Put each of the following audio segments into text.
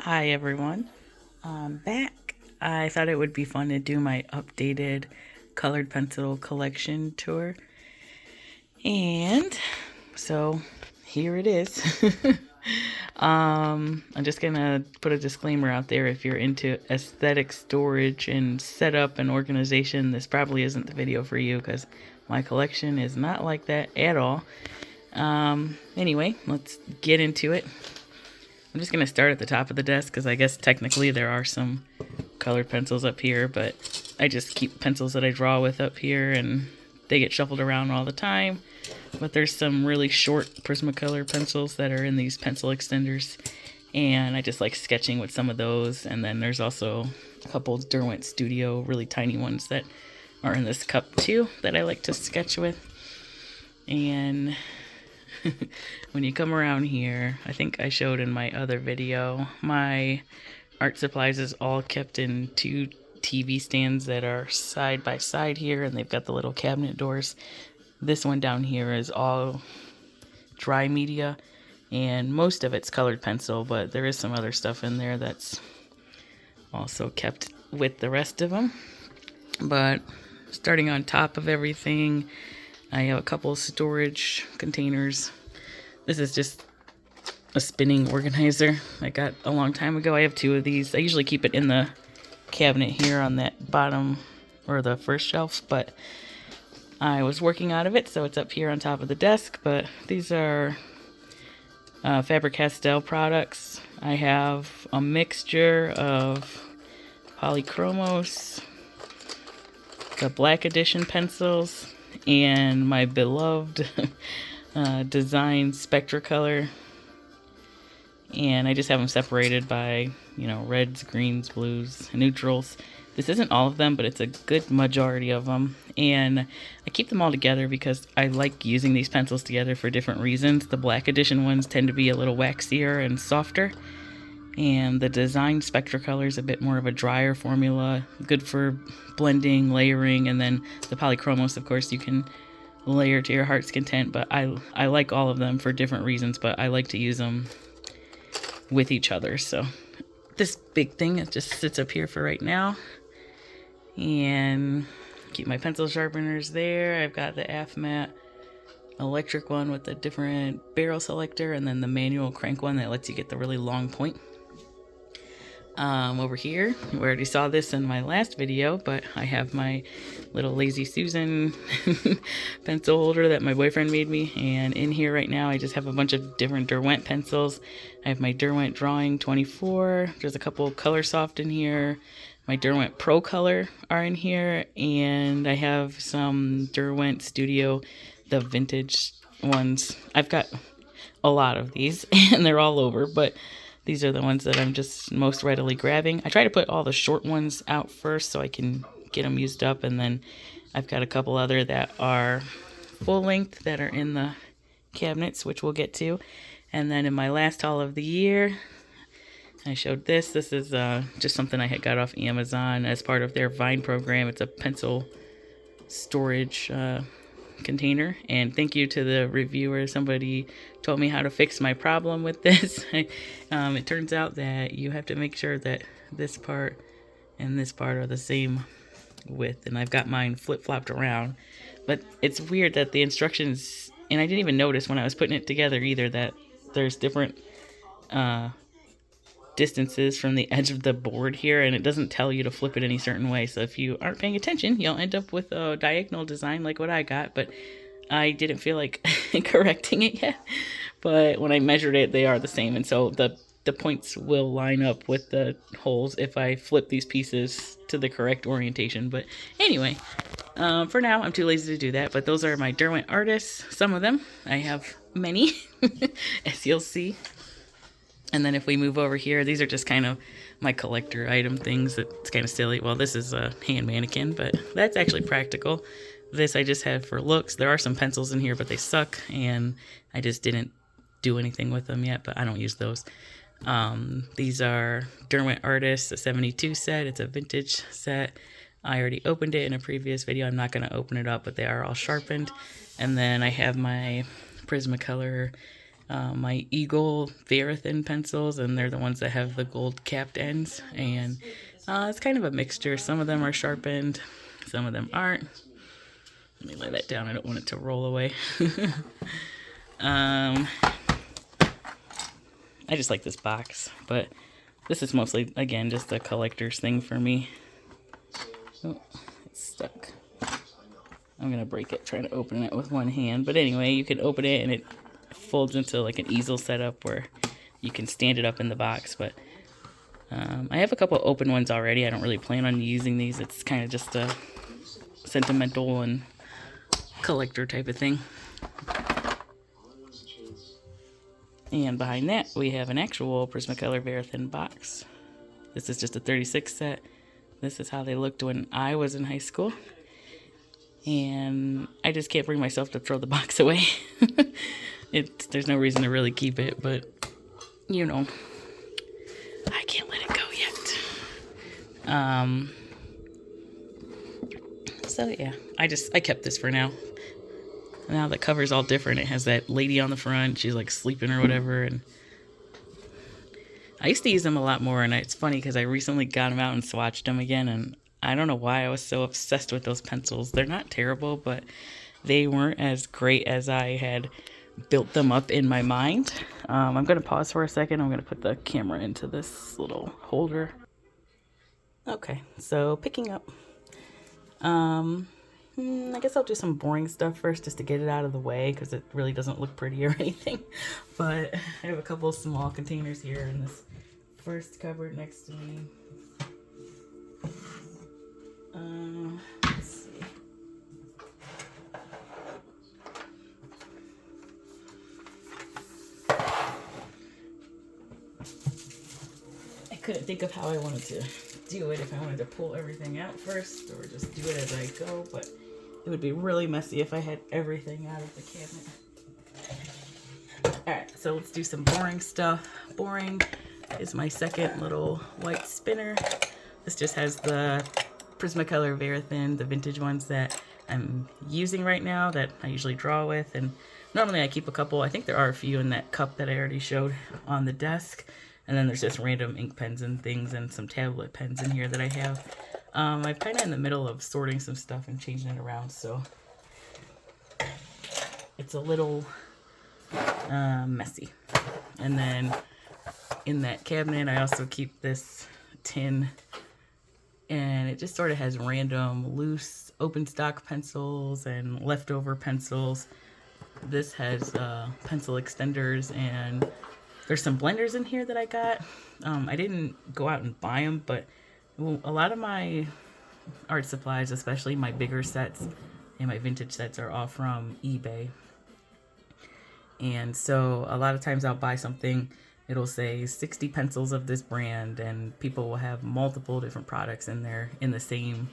Hi everyone, I'm back. I thought it would be fun to do my updated colored pencil collection tour. And so here it is. I'm just gonna put a disclaimer out there. If you're into aesthetic storage and setup and organization, this probably isn't the video for you because my collection is not like that at all. Anyway, let's get into it. I'm just going to start at the top of the desk because I guess technically there are some colored pencils up here, but I just keep pencils that I draw with up here and they get shuffled around all the time. But there's some really short Prismacolor pencils that are in these pencil extenders, and I just like sketching with some of those. And then there's also a couple Derwent Studio really tiny ones that are in this cup too that I like to sketch with. And when you come around here, I think I showed in my other video, my art supplies is all kept in two TV stands that are side by side here, and they've got the little cabinet doors. This one down here is all dry media, and most of it's colored pencil, but there is some other stuff in there that's also kept with the rest of them. But starting on top of everything, I have a couple storage containers. This is just a spinning organizer I got a long time ago. I have two of these. I usually keep it in the cabinet here on that bottom or the first shelf, but I was working out of it, so it's up here on top of the desk. But these are Faber-Castell products. I have a mixture of polychromos, the black edition pencils, and my beloved design Spectra color. And I just have them separated by, reds, greens, blues, neutrals. This isn't all of them, but it's a good majority of them. And I keep them all together because I like using these pencils together for different reasons. The black edition ones tend to be a little waxier and softer. And the design Spectra color is a bit more of a drier formula, good for blending, layering, and then the polychromos, of course, you can layer to your heart's content. But I like all of them for different reasons, but I like to use them with each other. So this big thing, it just sits up here for right now. And keep my pencil sharpeners there. I've got the AFMAT electric one with the different barrel selector, and then the manual crank one that lets you get the really long point. Over here, we already saw this in my last video, but I have my little Lazy Susan pencil holder that my boyfriend made me, and in here right now I just have a bunch of different Derwent pencils. I have my Derwent Drawing 24, there's a couple Color Soft in here, my Derwent Pro Color are in here, and I have some Derwent Studio, the vintage ones. I've got a lot of these, and they're all over, but these are the ones that I'm just most readily grabbing. I try to put all the short ones out first so I can get them used up, and then I've got a couple other that are full length that are in the cabinets, which we'll get to. And then in my last haul of the year, I showed this. This is just something I had got off Amazon as part of their Vine program. It's a pencil storage container, and thank you to the reviewer. Somebody told me how to fix my problem with this. It turns out that you have to make sure that this part and this part are the same width, and I've got mine flip-flopped around. But it's weird that the instructions, and I didn't even notice when I was putting it together either, that there's different distances from the edge of the board here, and it doesn't tell you to flip it any certain way. So if you aren't paying attention, you'll end up with a diagonal design like what I got, but I didn't feel like correcting it yet. But when I measured it, they are the same, and so the points will line up with the holes if I flip these pieces to the correct orientation. But anyway, for now, I'm too lazy to do that. But those are my Derwent artists, some of them. I have many, as you'll see. And then if we move over here, these are just kind of my collector item things. It's kind of silly. Well, this is a hand mannequin, but that's actually practical. This I just had for looks. There are some pencils in here, but they suck, and I just didn't do anything with them yet, but I don't use those. These are Derwent Artists, a 72 set. It's a vintage set. I already opened it in a previous video. I'm not going to open it up, but they are all sharpened. And then I have my Prismacolor my Eagle very thin pencils, and they're the ones that have the gold capped ends. And it's kind of a mixture. Some of them are sharpened, some of them aren't. Let me lay that down. I don't want it to roll away. I just like this box, but this is mostly, again, just a collector's thing for me. Oh, it's stuck. I'm gonna break it trying to open it with one hand. But anyway, you can open it and it folds into like an easel setup where you can stand it up in the box. But I have a couple open ones already. I don't really plan on using these. It's kind of just a sentimental and collector type of thing. And behind that, we have an actual Prismacolor very thin box. This is just a 36 set. This is how they looked when I was in high school. And I just can't bring myself to throw the box away. There's no reason to really keep it, but, you know, I can't let it go yet. So, yeah, I kept this for now. Now the cover's all different. It has that lady on the front. She's, like, sleeping or whatever, and I used to use them a lot more, and it's funny because I recently got them out and swatched them again, and I don't know why I was so obsessed with those pencils. They're not terrible, but they weren't as great as I had built them up in my mind. I'm going to pause for a second. I'm going to put the camera into this little holder. Okay, so picking up. I guess I'll do some boring stuff first just to get it out of the way because it really doesn't look pretty or anything. But I have a couple of small containers here in this first cupboard next to me. Let's see. I couldn't think of how I wanted to do it, if I wanted to pull everything out first or just do it as I go, but it would be really messy if I had everything out of the cabinet. Alright, so let's do some boring stuff. Boring is my second little white spinner. This just has the Prismacolor very thin, the vintage ones that I'm using right now that I usually draw with, and normally I keep a couple. I think there are a few in that cup that I already showed on the desk, and then there's just random ink pens and things and some tablet pens in here that I have. I'm kind of in the middle of sorting some stuff and changing it around, so it's a little messy. And then in that cabinet I also keep this tin, and it just sort of has random loose open stock pencils and leftover pencils. This has pencil extenders, and there's some blenders in here that I got. I didn't go out and buy them, but a lot of my art supplies, especially my bigger sets and my vintage sets, are all from eBay. And so a lot of times I'll buy something, it'll say 60 pencils of this brand, and people will have multiple different products in there in the same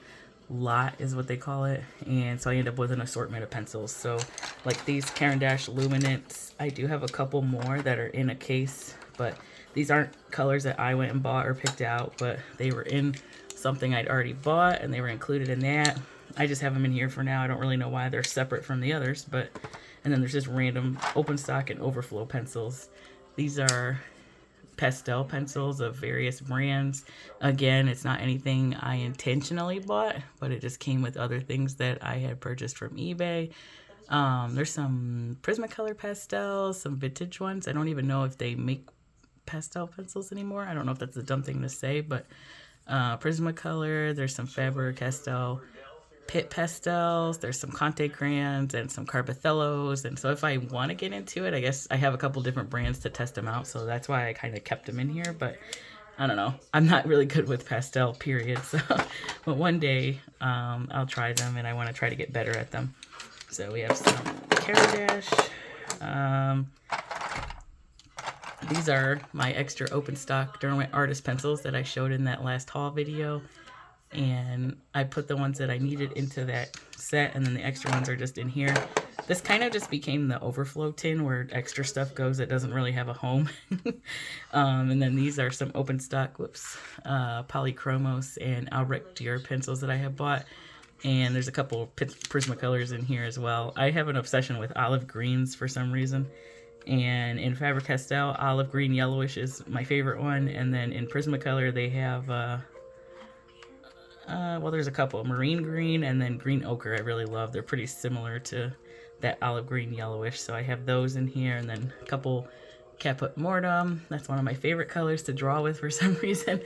lot is what they call it. And so I end up with an assortment of pencils. So like these Caran d'Ache Luminants, I do have a couple more that are in a case, but these aren't colors that I went and bought or picked out, but they were in something I'd already bought and they were included in that. I just have them in here for now. I don't really know why they're separate from the others, but, and then there's just random open stock and overflow pencils. These are pastel pencils of various brands. Again, it's not anything I intentionally bought, but it just came with other things that I had purchased from eBay. There's some Prismacolor pastels, some vintage ones. I don't even know if they make pastel pencils anymore. I don't know if that's a dumb thing to say, but Prismacolor, there's some Faber-Castell Pitt pastels, there's some Conte crayons and some Carbothellos. And so if I want to get into it, I guess I have a couple different brands to test them out, so that's why I kind of kept them in here. But I don't know, I'm not really good with pastel, period. So but one day I'll try them, and I want to try to get better at them. So we have some Caran d'Ache. These are my extra open stock Derwent artist pencils that I showed in that last haul video. And I put the ones that I needed into that set, and then the extra ones are just in here. This kind of just became the overflow tin where extra stuff goes that doesn't really have a home. And then these are some open stock, Polychromos and Albrecht Dürer pencils that I have bought. And there's a couple Prismacolors in here as well. I have an obsession with olive greens for some reason. And in Faber-Castell, olive green yellowish is my favorite one. And then in Prismacolor, they have, well, there's a couple. Marine green and then green ochre I really love. They're pretty similar to that olive green yellowish. So I have those in here. And then a couple Caput Mortem. That's one of my favorite colors to draw with for some reason.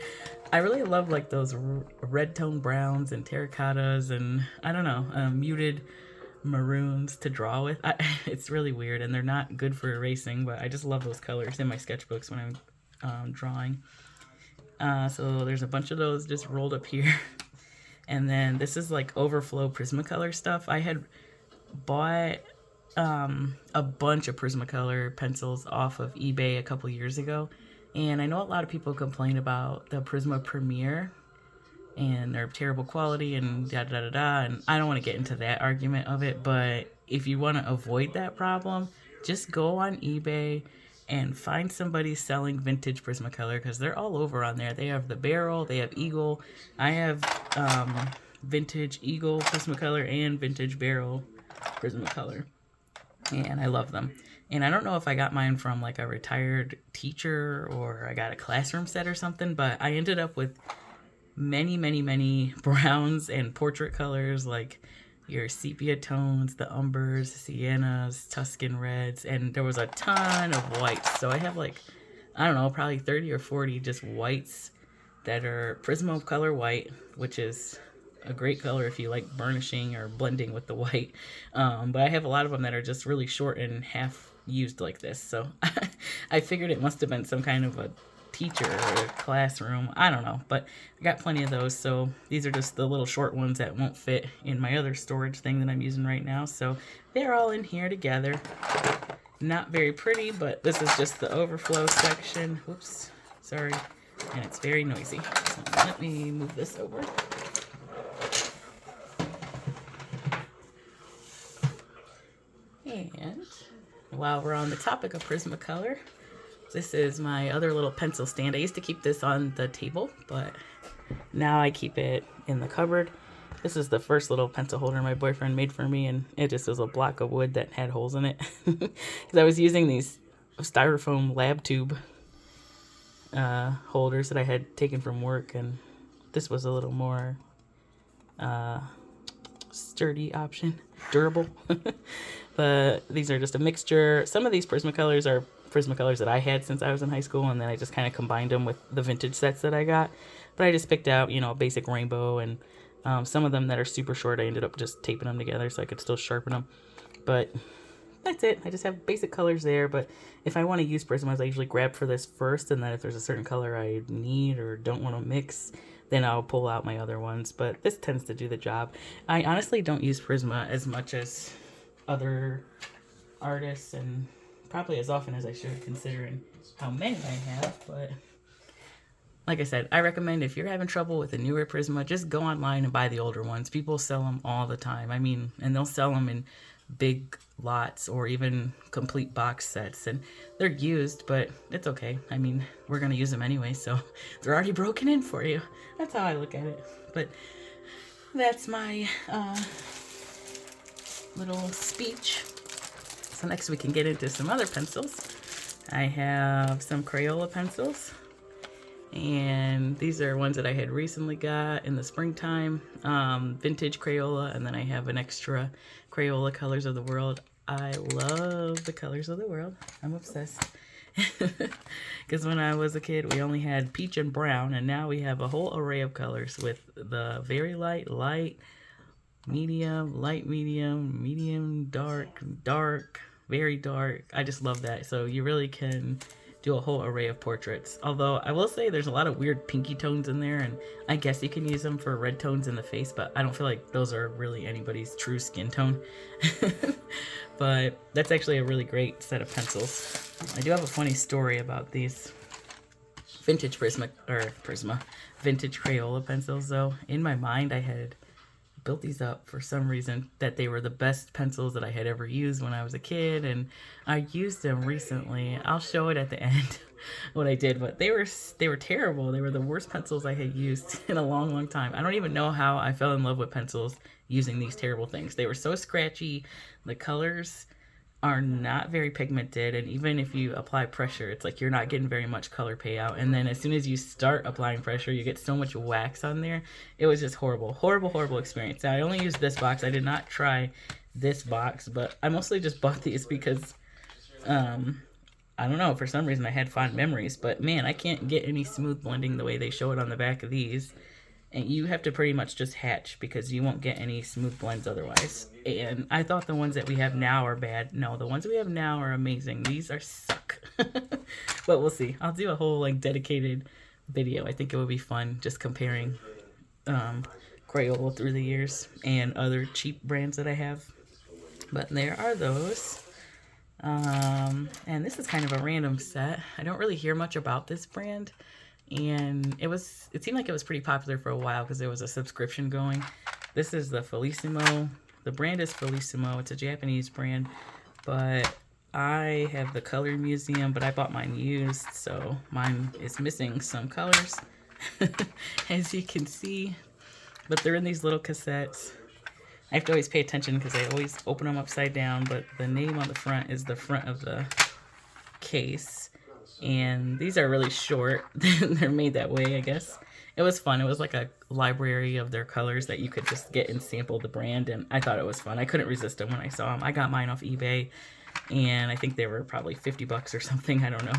I really love like those red tone browns and terracottas and I don't know, muted maroons to draw with. It's really weird and they're not good for erasing, but I just love those colors in my sketchbooks when I'm drawing. So there's a bunch of those just rolled up here. And then this is like overflow Prismacolor stuff. I had bought a bunch of Prismacolor pencils off of eBay a couple years ago. And I know a lot of people complain about the Prisma Premier and their terrible quality and da da da da. And I don't want to get into that argument of it, but if you want to avoid that problem, just go on eBay and find somebody selling vintage Prismacolor because they're all over on there. They have the Barrel, they have Eagle. I have vintage Eagle Prismacolor and vintage Barrel Prismacolor, and I love them. And I don't know if I got mine from like a retired teacher or I got a classroom set or something, but I ended up with many browns and portrait colors like your sepia tones, the umbers, siennas, Tuscan reds, and there was a ton of whites. So I have like, I don't know, probably 30 or 40 just whites that are Prismacolor white, which is a great color if you like burnishing or blending with the white. But I have a lot of them that are just really short and half used like this. So I figured it must have been some kind of a teacher or a classroom. I don't know, but I got plenty of those. So these are just the little short ones that won't fit in my other storage thing that I'm using right now. So they're all in here together. Not very pretty, but this is just the overflow section. Whoops, sorry. And it's very noisy. So let me move this over. And while we're on the topic of Prismacolor, this is my other little pencil stand. I used to keep this on the table, but now I keep it in the cupboard. This is the first little pencil holder my boyfriend made for me, and it just was a block of wood that had holes in it. Because I was using these styrofoam lab tube holders that I had taken from work, and this was a little more sturdy option, durable. But these are just a mixture. Some of these Prismacolors are Prismacolors that I had since I was in high school, and then I just kind of combined them with the vintage sets that I got. But I just picked out, you know, a basic rainbow, and some of them that are super short, I ended up just taping them together so I could still sharpen them. But that's it. I just have basic colors there, but if I want to use Prismas, I usually grab for this first, and then if there's a certain color I need or don't want to mix, then I'll pull out my other ones. But this tends to do the job. I honestly don't use Prisma as much as other artists, and probably as often as I should, considering how many I have. But like I said, I recommend if you're having trouble with a newer Prisma, just go online and buy the older ones. People sell them all the time. I mean, and they'll sell them in big lots or even complete box sets, and they're used, but it's okay. I mean, we're gonna use them anyway, so they're already broken in for you. That's how I look at it. But that's my little speech. So next we can get into some other pencils. I have some Crayola pencils, and these are ones that I had recently got in the springtime. Vintage Crayola, and then I have an extra Crayola Colors of the World. I love the Colors of the World. I'm obsessed. Because when I was a kid, we only had peach and brown, and now we have a whole array of colors with the very light, light, medium, light, medium, dark, very dark. I just love that. So you really can do a whole array of portraits. Although I will say there's a lot of weird pinky tones in there, and I guess you can use them for red tones in the face, but I don't feel like those are really anybody's true skin tone. But that's actually a really great set of pencils. I do have a funny story about these vintage vintage Crayola pencils though. In my mind, I had built these up for some reason that they were the best pencils that I had ever used when I was a kid, and I used them recently. I'll show it at the end what I did, but they were terrible. They were the worst pencils I had used in a long time. I don't even know how I fell in love with pencils using these terrible things. They were so scratchy. The colors are not very pigmented, and even if you apply pressure, it's like you're not getting very much color payout. And then as soon as you start applying pressure, you get so much wax on there. It was just horrible, horrible, horrible experience. Now, I only used this box. I did not try this box, but I mostly just bought these because I don't know, for some reason I had fond memories. But man, I can't get any smooth blending the way they show it on the back of these. And you have to pretty much just hatch because you won't get any smooth blends otherwise. And I thought the ones that we have now are bad. No, the ones we have now are amazing. These are suck. But we'll see. I'll do a whole like dedicated video. I think it would be fun just comparing Crayola through the years and other cheap brands that I have. But there are those. And this is kind of a random set. I don't really hear much about this brand. And it seemed like it was pretty popular for a while because there was a subscription going. This is the Felissimo. The brand is Felissimo. It's a Japanese brand, but I have the Color Museum, but I bought mine used, so mine is missing some colors, as you can see. But they're in these little cassettes. I have to always pay attention because I always open them upside down, but the name on the front is the front of the case. And these are really short. They're made that way, I guess. It was fun. It was like a library of their colors that you could just get and sample the brand, and I thought it was fun. I couldn't resist them when I saw them. I got mine off eBay, and I think they were probably 50 bucks or something. I don't know.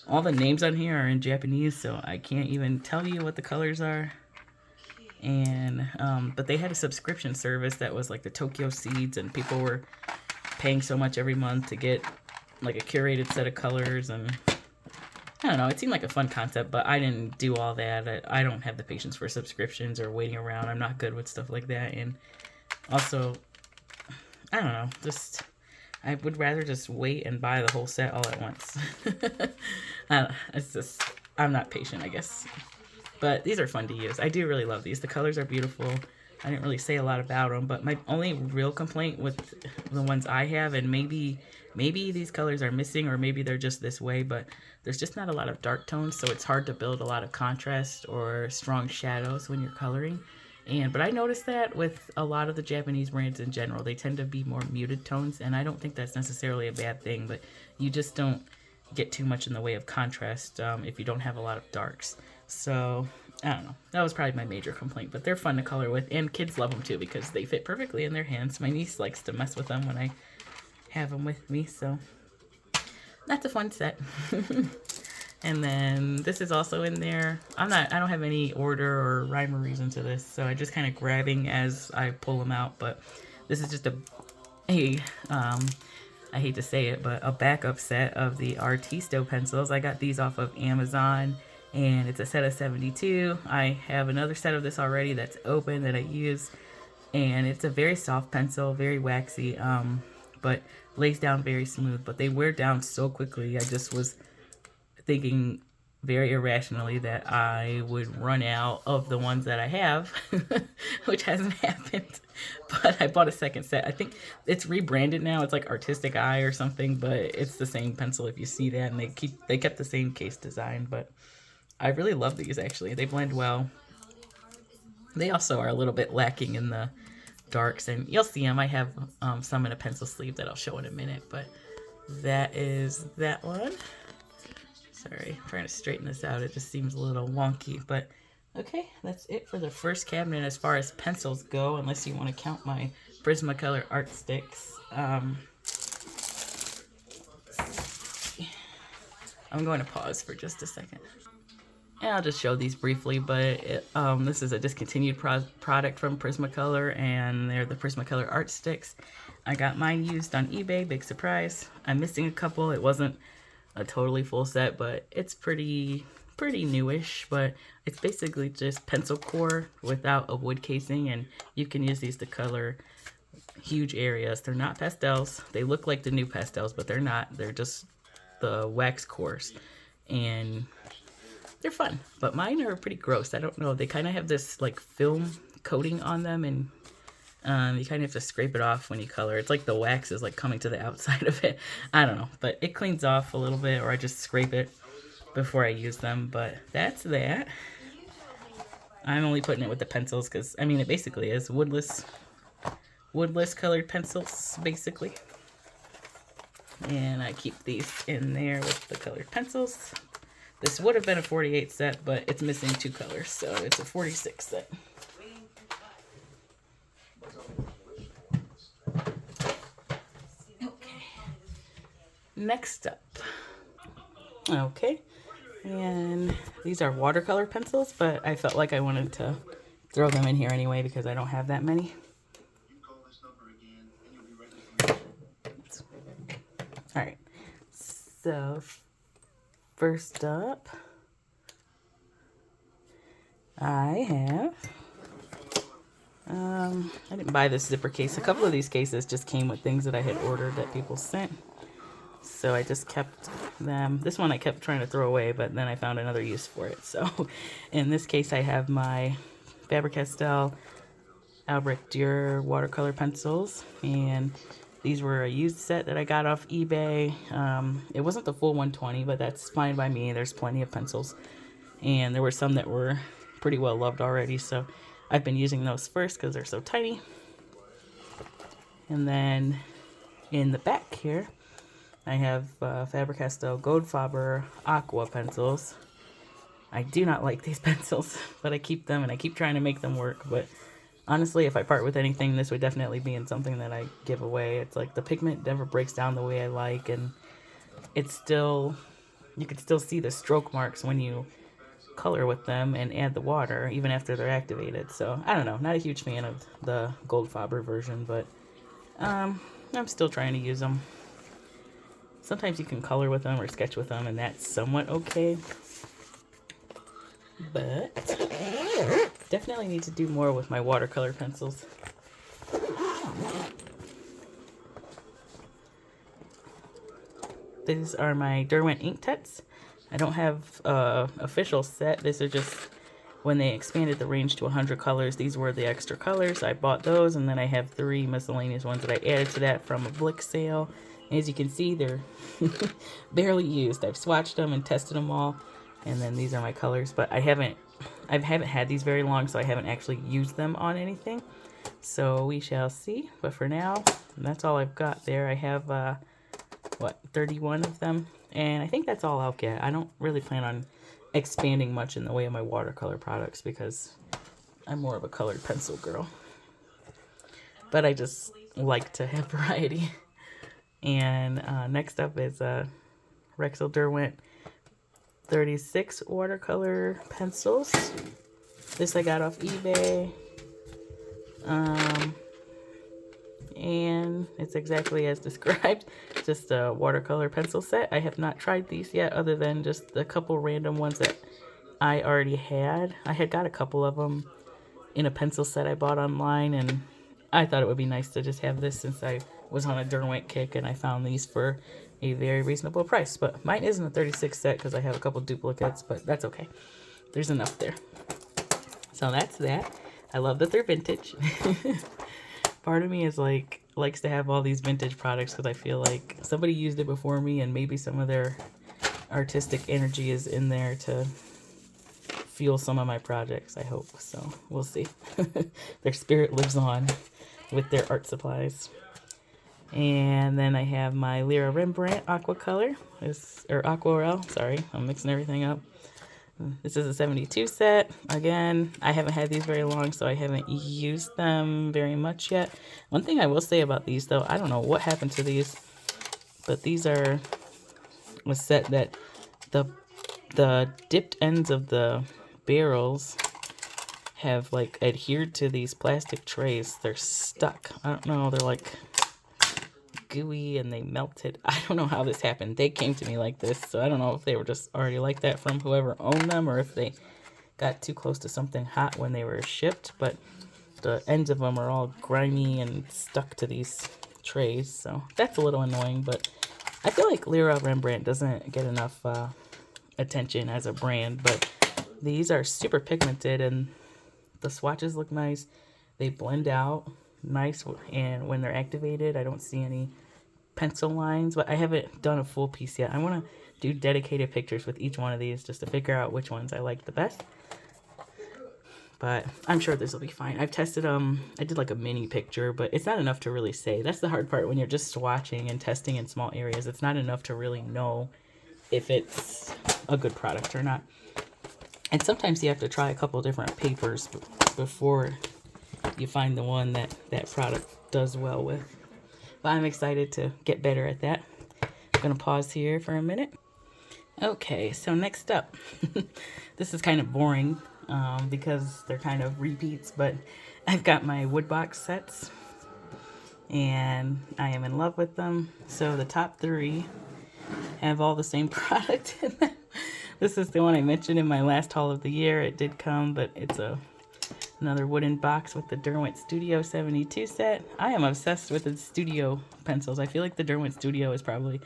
All the names on here are in Japanese, so I can't even tell you what the colors are. And but they had a subscription service that was like the Tokyo Seeds, and people were paying so much every month to get like a curated set of colors, and I don't know, it seemed like a fun concept, but I didn't do all that. I don't have the patience for subscriptions or waiting around. I'm not good with stuff like that. And also, I don't know, just I would rather just wait and buy the whole set all at once. It's just, I'm not patient, I guess. But these are fun to use. I do really love these. The colors are beautiful. I didn't really say a lot about them, but my only real complaint with the ones I have, and maybe these colors are missing, or maybe they're just this way, but there's just not a lot of dark tones, so it's hard to build a lot of contrast or strong shadows when you're coloring. But I noticed that with a lot of the Japanese brands in general, they tend to be more muted tones, and I don't think that's necessarily a bad thing, but you just don't get too much in the way of contrast if you don't have a lot of darks. So I don't know. That was probably my major complaint, but they're fun to color with, and kids love them too because they fit perfectly in their hands. My niece likes to mess with them when I have them with me, so that's a fun set. And then this is also in there. I don't have any order or rhyme or reason to this, so I'm just kind of grabbing as I pull them out. But this is just I hate to say it, but a backup set of the Artisto pencils. I got these off of Amazon, and it's a set of 72. I have another set of this already that's open that I use, and it's a very soft pencil, very waxy, but lays down very smooth, but they wear down so quickly. I just was thinking very irrationally that I would run out of the ones that I have, which hasn't happened. But I bought a second set. I think it's rebranded now. It's like Artistic Eye or something, but it's the same pencil if you see that, and they kept the same case design. But I really love these, actually. They blend well. They also are a little bit lacking in the darks, and you'll see them. I have some in a pencil sleeve that I'll show in a minute, but that is that one. Sorry, I'm trying to straighten this out. It just seems a little wonky, but okay, that's it for the first cabinet as far as pencils go, unless you want to count my Prismacolor art sticks. I'm going to pause for just a second. And I'll just show these briefly, but this is a discontinued product from Prismacolor, and they're the Prismacolor art sticks. I got mine used on eBay, big surprise. I'm missing a couple. It wasn't a totally full set, but it's pretty newish, but it's basically just pencil core without a wood casing, and you can use these to color huge areas. They're not pastels. They look like the new pastels, but they're not. They're just the wax cores, and they're fun, but mine are pretty gross. I don't know. They kind of have this like film coating on them, and you kind of have to scrape it off when you color. It's like the wax is like coming to the outside of it. I don't know, but it cleans off a little bit, or I just scrape it before I use them. But that's that. I'm only putting it with the pencils because, I mean, it basically is woodless colored pencils, basically. And I keep these in there with the colored pencils. This would have been a 48 set, but it's missing 2 colors, so it's a 46 set. Okay. Next up. Okay. And these are watercolor pencils, but I felt like I wanted to throw them in here anyway because I don't have that many. All right. So first up, I have, I didn't buy this zipper case. A couple of these cases just came with things that I had ordered that people sent. So I just kept them. This one I kept trying to throw away, but then I found another use for it. So in this case, I have my Faber-Castell Albrecht Dürer watercolor pencils. And these were a used set that I got off eBay. It wasn't the full 120, but that's fine by me. There's plenty of pencils. And there were some that were pretty well loved already. So I've been using those first because they're so tiny. And then in the back here, I have Faber-Castell Goldfaber Aqua pencils. I do not like these pencils, but I keep them and I keep trying to make them work. But honestly, if I part with anything, this would definitely be in something that I give away. It's like the pigment never breaks down the way I like, and it's still, you can still see the stroke marks when you color with them and add the water, even after they're activated. So I don't know, not a huge fan of the Goldfaber version, but I'm still trying to use them. Sometimes you can color with them or sketch with them, and that's somewhat okay. But definitely need to do more with my watercolor pencils. These are my Derwent ink tets. I don't have an official set. These are just when they expanded the range to 100 colors. These were the extra colors. I bought those, and then I have 3 miscellaneous ones that I added to that from a Blick sale. As you can see, they're barely used. I've swatched them and tested them all, and then these are my colors. But I haven't had these very long, so I haven't actually used them on anything. So we shall see. But for now, that's all I've got there. I have 31 of them, and I think that's all I'll get. I don't really plan on expanding much in the way of my watercolor products because I'm more of a colored pencil girl. But I just like to have variety. And next up is Rexel Derwent 36 watercolor pencils. This I got off eBay. And it's exactly as described, just a watercolor pencil set. I have not tried these yet, other than just a couple random ones that I already had. I had got a couple of them in a pencil set I bought online, and I thought it would be nice to just have this since I was on a Derwent kick, and I found these for a very reasonable price. But mine isn't a 36 set because I have a couple duplicates, but that's okay. There's enough there. So that's that. I love that they're vintage. Part of me is like, likes to have all these vintage products because I feel like somebody used it before me, and maybe some of their artistic energy is in there to fuel some of my projects, I hope. So we'll see. Their spirit lives on with their art supplies. And then I have my Lyra Rembrandt Aquacolor, or Aquarelle, sorry, I'm mixing everything up. This is a 72 set. Again, I haven't had these very long, so I haven't used them very much yet. One thing I will say about these, though, I don't know what happened to these, but these are a set that the dipped ends of the barrels have like adhered to these plastic trays. They're stuck. I don't know, they're like gooey and they melted. I don't know how this happened. They came to me like this, so I don't know if they were just already like that from whoever owned them or if they got too close to something hot when they were shipped, but the ends of them are all grimy and stuck to these trays, so that's a little annoying. But I feel like Lyra Rembrandt doesn't get enough attention as a brand, but these are super pigmented and the swatches look nice. They blend out nice, and when they're activated I don't see any pencil lines, but I haven't done a full piece yet. I want to do dedicated pictures with each one of these just to figure out which ones I like the best. but I'm sure this will be fine. I've tested I did like a mini picture, but it's not enough to really say. That's the hard part when you're just swatching and testing in small areas. It's not enough to really know if it's a good product or not. And sometimes you have to try a couple different papers before you find the one that that product does well with. But I'm excited to get better at that. I'm gonna pause here for a minute. Okay, so next up, this is kind of boring because they're kind of repeats, but I've got my wood box sets and I am in love with them. So the top three have all the same product in them. This is the one I mentioned in my last haul of the year. It did come, but it's another wooden box with the Derwent Studio 72 set. I am obsessed with the Studio pencils. I feel like the Derwent Studio is probably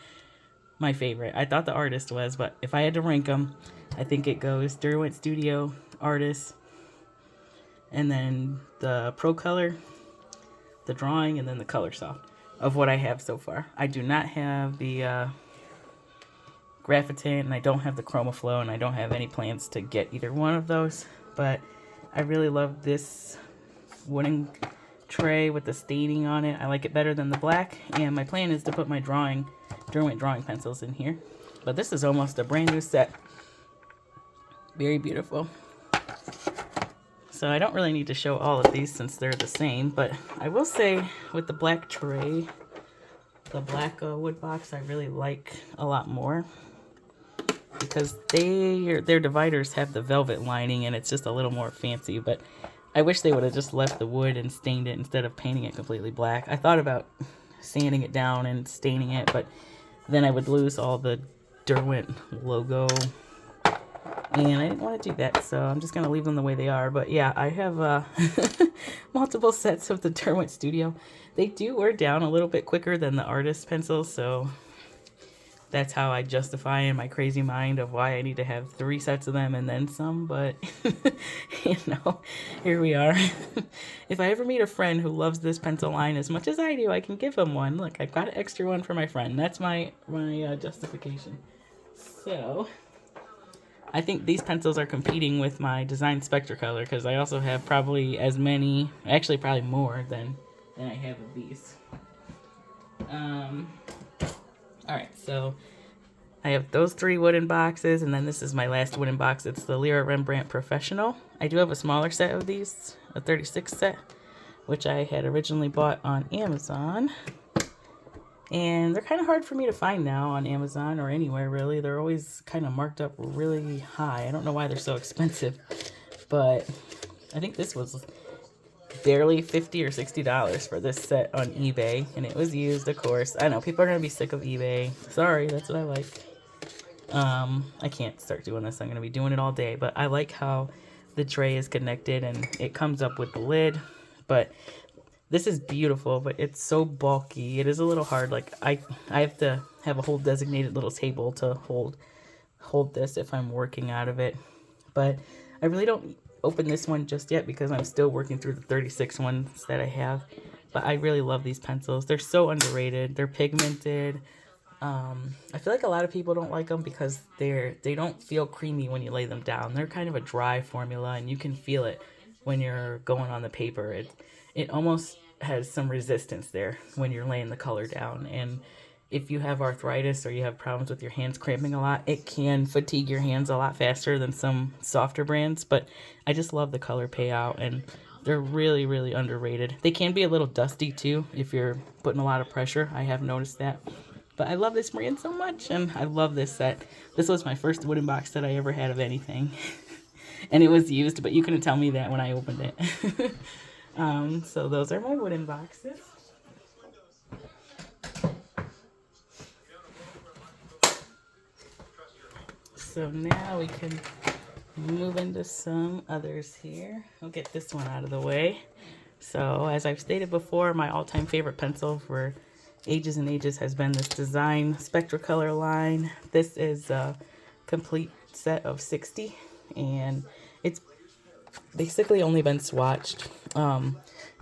my favorite. I thought the Artist was, but if I had to rank them, I think it goes Derwent Studio, Artist, and then the Pro Color, the Drawing, and then the Color Soft of what I have so far. I do not have the Graphitin, and I don't have the ChromaFlow, and I don't have any plans to get either one of those, but I really love this wooden tray with the staining on it. I like it better than the black, and my plan is to put my Derwent drawing pencils in here. But this is almost a brand new set. Very beautiful. So I don't really need to show all of these since they're the same, but I will say with the black tray, the black wood box I really like a lot more, because their dividers have the velvet lining and it's just a little more fancy. But I wish they would have just left the wood and stained it instead of painting it completely black. I thought about sanding it down and staining it, but then I would lose all the Derwent logo, and I didn't want to do that, so I'm just going to leave them the way they are. But yeah, I have multiple sets of the Derwent Studio. They do wear down a little bit quicker than the Artist pencils, so that's how I justify in my crazy mind of why I need to have 3 sets of them and then some. But you know, here we are. If I ever meet a friend who loves this pencil line as much as I do, I can give him one. Look, I've got an extra one for my friend. That's my justification. So I think these pencils are competing with my design Spectra color, because I also have probably as many, actually probably more than I have of these. Alright, so I have those 3 wooden boxes, and then this is my last wooden box. It's the Lyra Rembrandt Professional. I do have a smaller set of these, a 36 set, which I had originally bought on Amazon. And they're kind of hard for me to find now on Amazon or anywhere, really. They're always kind of marked up really high. I don't know why they're so expensive, but I think this was barely $50 or $60 for this set on eBay, and it was used, of course. I know people are gonna be sick of eBay. Sorry, that's what I like. I can't start doing this. I'm gonna be doing it all day, but I like how the tray is connected and it comes up with the lid. But this is beautiful, but it's so bulky. It is a little hard. Like I have to have a whole designated little table to hold this if I'm working out of it. But I really don't open this one just yet because I'm still working through the 36 ones that I have. But I really love these pencils. They're so underrated. They're pigmented. I feel like a lot of people don't like them because they don't feel creamy when you lay them down. They're kind of a dry formula, and you can feel it when you're going on the paper. It almost has some resistance there when you're laying the color down. And if you have arthritis or you have problems with your hands cramping a lot, it can fatigue your hands a lot faster than some softer brands. But I just love the color payout, and they're really, really underrated. They can be a little dusty too if you're putting a lot of pressure. I have noticed that. But I love this brand so much, and I love this set. This was my first wooden box that I ever had of anything. And it was used, but you couldn't tell me that when I opened it. So those are my wooden boxes. So now we can move into some others here. I'll get this one out of the way. So as I've stated before, my all-time favorite pencil for ages and ages has been this design Spectracolor line. This is a complete set of 60, and it's basically only been swatched.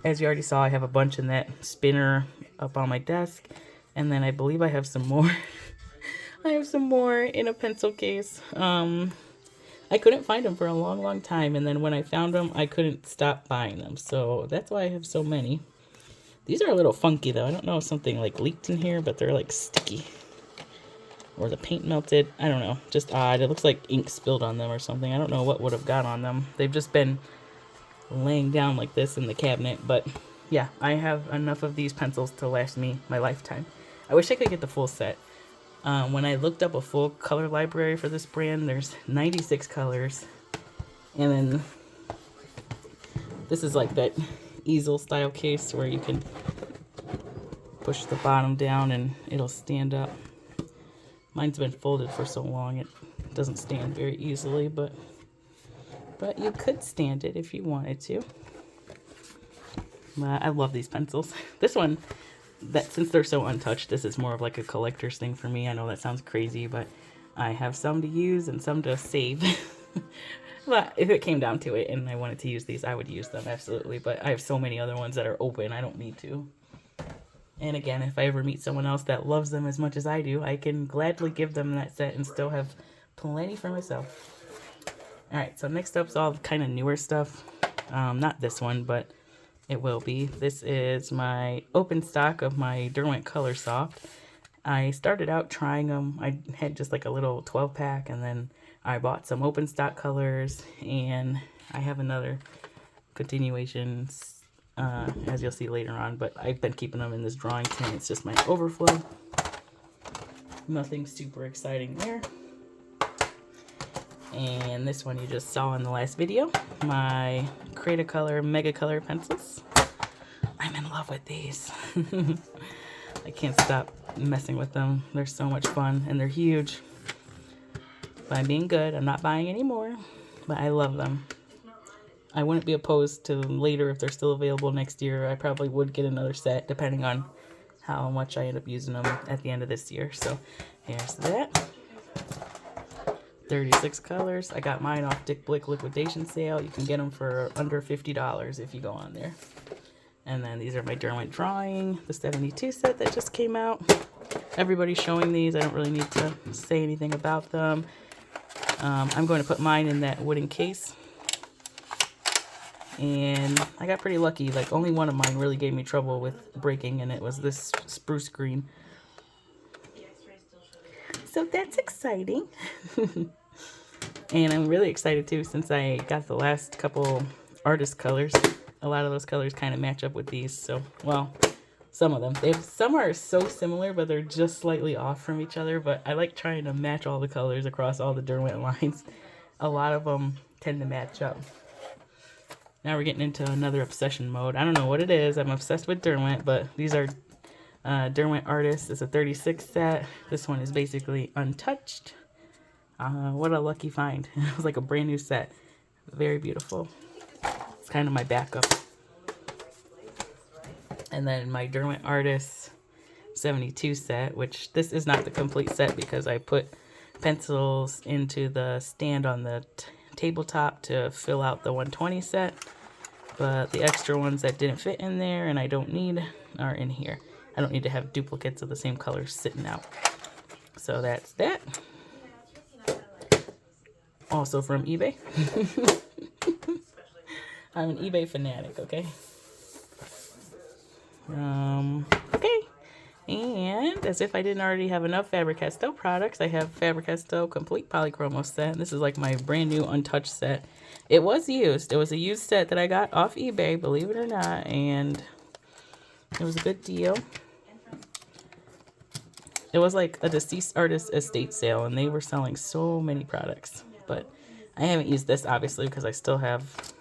As you already saw, I have a bunch in that spinner up on my desk, and then I believe I have some more. I have some more in a pencil case. I couldn't find them for a long, long time. And then when I found them, I couldn't stop buying them. So that's why I have so many. These are a little funky though. I don't know if something like leaked in here, but they're like sticky. Or the paint melted. I don't know. Just odd. It looks like ink spilled on them or something. I don't know what would have got on them. They've just been laying down like this in the cabinet. But yeah, I have enough of these pencils to last me my lifetime. I wish I could get the full set. When I looked up a full color library for this brand, there's 96 colors. And then this is like that easel style case where you can push the bottom down and it'll stand up. Mine's been folded for so long it doesn't stand very easily, but you could stand it if you wanted to. I love these pencils. This one, since they're so untouched, this is more of like a collector's thing for me. I know that sounds crazy, but I have some to use and some to save. But if it came down to it and I wanted to use these, I would use them, absolutely. But I have so many other ones that are open, I don't need to. And again, if I ever meet someone else that loves them as much as I do, I can gladly give them that set and still have plenty for myself. Alright, so next up's all kind of newer stuff. Not this one, but it will be. This is my open stock of my Derwent Color Soft. I started out trying them. I had just like a little 12 pack, and then I bought some open stock colors, and I have another continuation as you'll see later on, but I've been keeping them in this drawing tin. It's just my overflow. Nothing super exciting there. And this one you just saw in the last video, my Crayola Mega Color pencils. I'm in love with these. I can't stop messing with them. They're so much fun and they're huge. By being good, I'm not buying any more, but I love them. I wouldn't be opposed to later if they're still available next year. I probably would get another set depending on how much I end up using them at the end of this year. So here's that. 36 colors. I got mine off Dick Blick liquidation sale. You can get them for under $50 if you go on there. And then these are my Derwent drawing, the 72 set that just came out. Everybody's showing these. I don't really need to say anything about them. I'm going to put mine in that wooden case. And I got pretty lucky. Like, only one of mine really gave me trouble with breaking, and it was this spruce green. So that's exciting. And I'm really excited too, since I got the last couple artist colors. A lot of those colors kind of match up with these. So, well, some of them. Some are so similar, but they're just slightly off from each other. But I like trying to match all the colors across all the Derwent lines. A lot of them tend to match up. Now we're getting into another obsession mode. I don't know what it is. I'm obsessed with Derwent, but these are Derwent Artists. It's a 36 set. This one is basically untouched. What a lucky find. It was like a brand new set. Very beautiful. It's kind of my backup. And then my Derwent Artists 72 set, which this is not the complete set because I put pencils into the stand on the tabletop to fill out the 120 set, but the extra ones that didn't fit in there and I don't need are in here. I don't need to have duplicates of the same colors sitting out. So that's that. Also from eBay. I'm an eBay fanatic, okay? Okay. And as if I didn't already have enough Faber-Castell products, I have Faber-Castell Complete Polychromo set. This is like my brand new untouched set. It was used. It was a used set that I got off eBay, believe it or not, and it was a good deal. It was like a deceased artist estate sale, and they were selling so many products. But I haven't used this, obviously, because I still have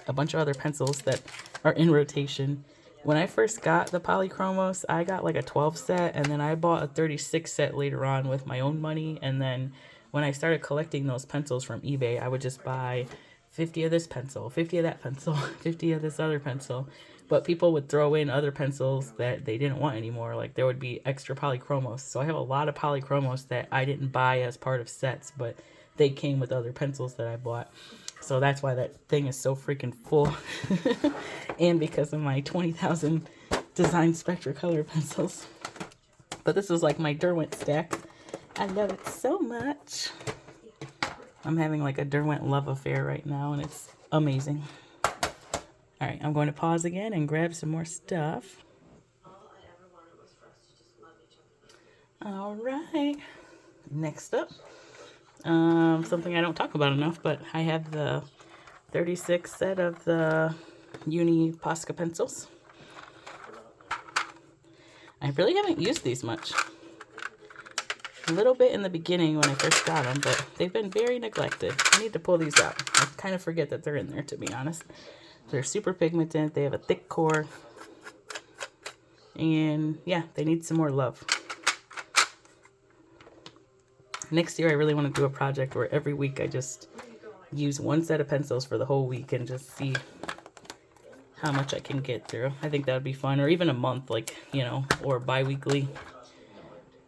a bunch of other pencils that are in rotation. When I first got the Polychromos, I got like a 12 set, and then I bought a 36 set later on with my own money. And then when I started collecting those pencils from eBay, I would just buy 50 of this pencil, 50 of that pencil, 50 of this other pencil. But people would throw in other pencils that they didn't want anymore. Like there would be extra Polychromos. So I have a lot of Polychromos that I didn't buy as part of sets, but they came with other pencils that I bought. So that's why that thing is so freaking full. And because of my 20,000 design Spectra color pencils. But this was like my Derwent stack. I love it so much. I'm having like a Derwent love affair right now, and it's amazing. All right, I'm going to pause again and grab some more stuff. All right, next up, something I don't talk about enough, but I have the 36 set of the Uni Posca pencils. I really haven't used these much. A little bit in the beginning when I first got them, but they've been very neglected. I need to pull these out. I kind of forget that they're in there, to be honest. They're super pigmented. They have a thick core. And yeah, they need some more love. Next year, I really want to do a project where every week I just use one set of pencils for the whole week and just see how much I can get through. I think that would be fun. Or even a month, like, you know, or bi-weekly.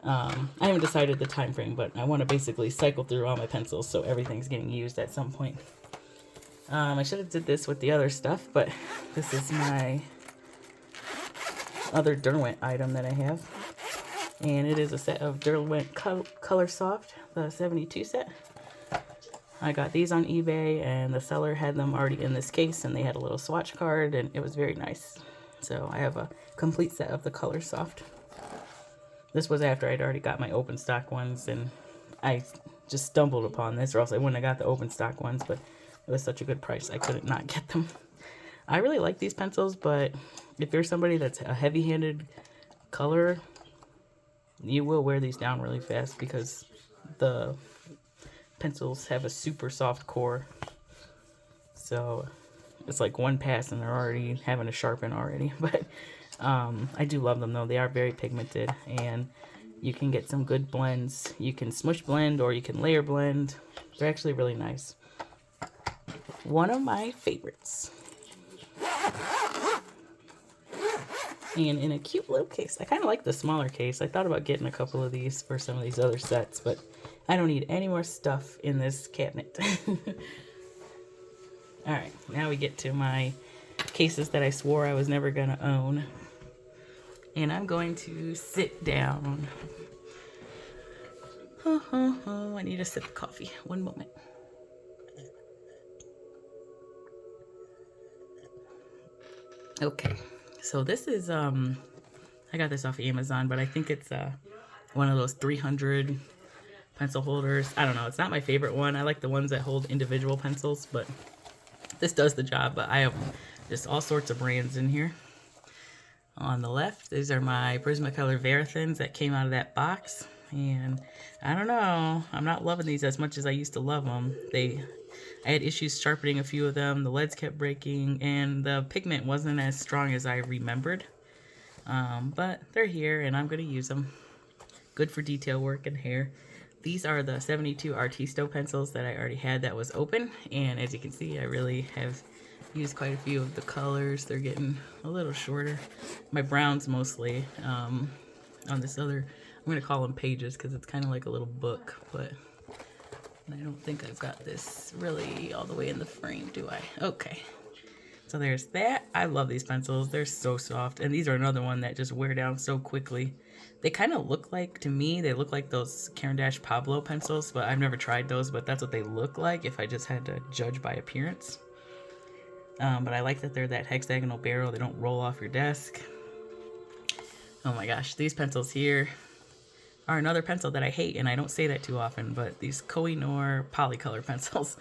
I haven't decided the time frame, but I want to basically cycle through all my pencils so everything's getting used at some point. I should have did this with the other stuff, but this is my other Derwent item that I have. And it is a set of Derwent Color Soft, the 72 set. I got these on eBay, and the seller had them already in this case, and they had a little swatch card, and it was very nice. So I have a complete set of the Color Soft. This was after I'd already got my open stock ones, and I just stumbled upon this, or else I wouldn't have got the open stock ones, but it was such a good price I couldn't not get them. I really like these pencils, but if you're somebody that's a heavy-handed colorer, you will wear these down really fast because the pencils have a super soft core. So it's like one pass and they're already having to sharpen already. But I do love them though. They are very pigmented and you can get some good blends. You can smush blend or you can layer blend. They're actually really nice. One of my favorites. And in a cute little case. I kind of like the smaller case. I thought about getting a couple of these for some of these other sets, but I don't need any more stuff in this cabinet. Alright, now we get to my cases that I swore I was never going to own. And I'm going to sit down. I need a sip of coffee. One moment. Okay, so this is, I got this off of Amazon, but I think it's one of those 300 pencil holders. I don't know, it's not my favorite one. I like the ones that hold individual pencils, but this does the job. But I have just all sorts of brands in here. On the left, these are my Prismacolor Verithins that came out of that box. And I don't know, I'm not loving these as much as I used to love them. I had issues sharpening a few of them. The leads kept breaking, and the pigment wasn't as strong as I remembered. But they're here, and I'm going to use them. Good for detail work and hair. These are the 72 Artisto pencils that I already had that was open. And as you can see, I really have used quite a few of the colors. They're getting a little shorter. My browns mostly. On this other, I'm going to call them pages because it's kind of like a little book, but I don't think I've got this really all the way in the frame, do I? Okay. So there's that. I love these pencils. They're so soft. And these are another one that just wear down so quickly. They kind of look like, to me, they look like those Caran d'Ache Pablo pencils, but I've never tried those, but that's what they look like if I just had to judge by appearance. But I like that they're that hexagonal barrel. They don't roll off your desk. Oh my gosh, these pencils here are another pencil that I hate, and I don't say that too often, but these Koh-i-Noor Polycolor pencils,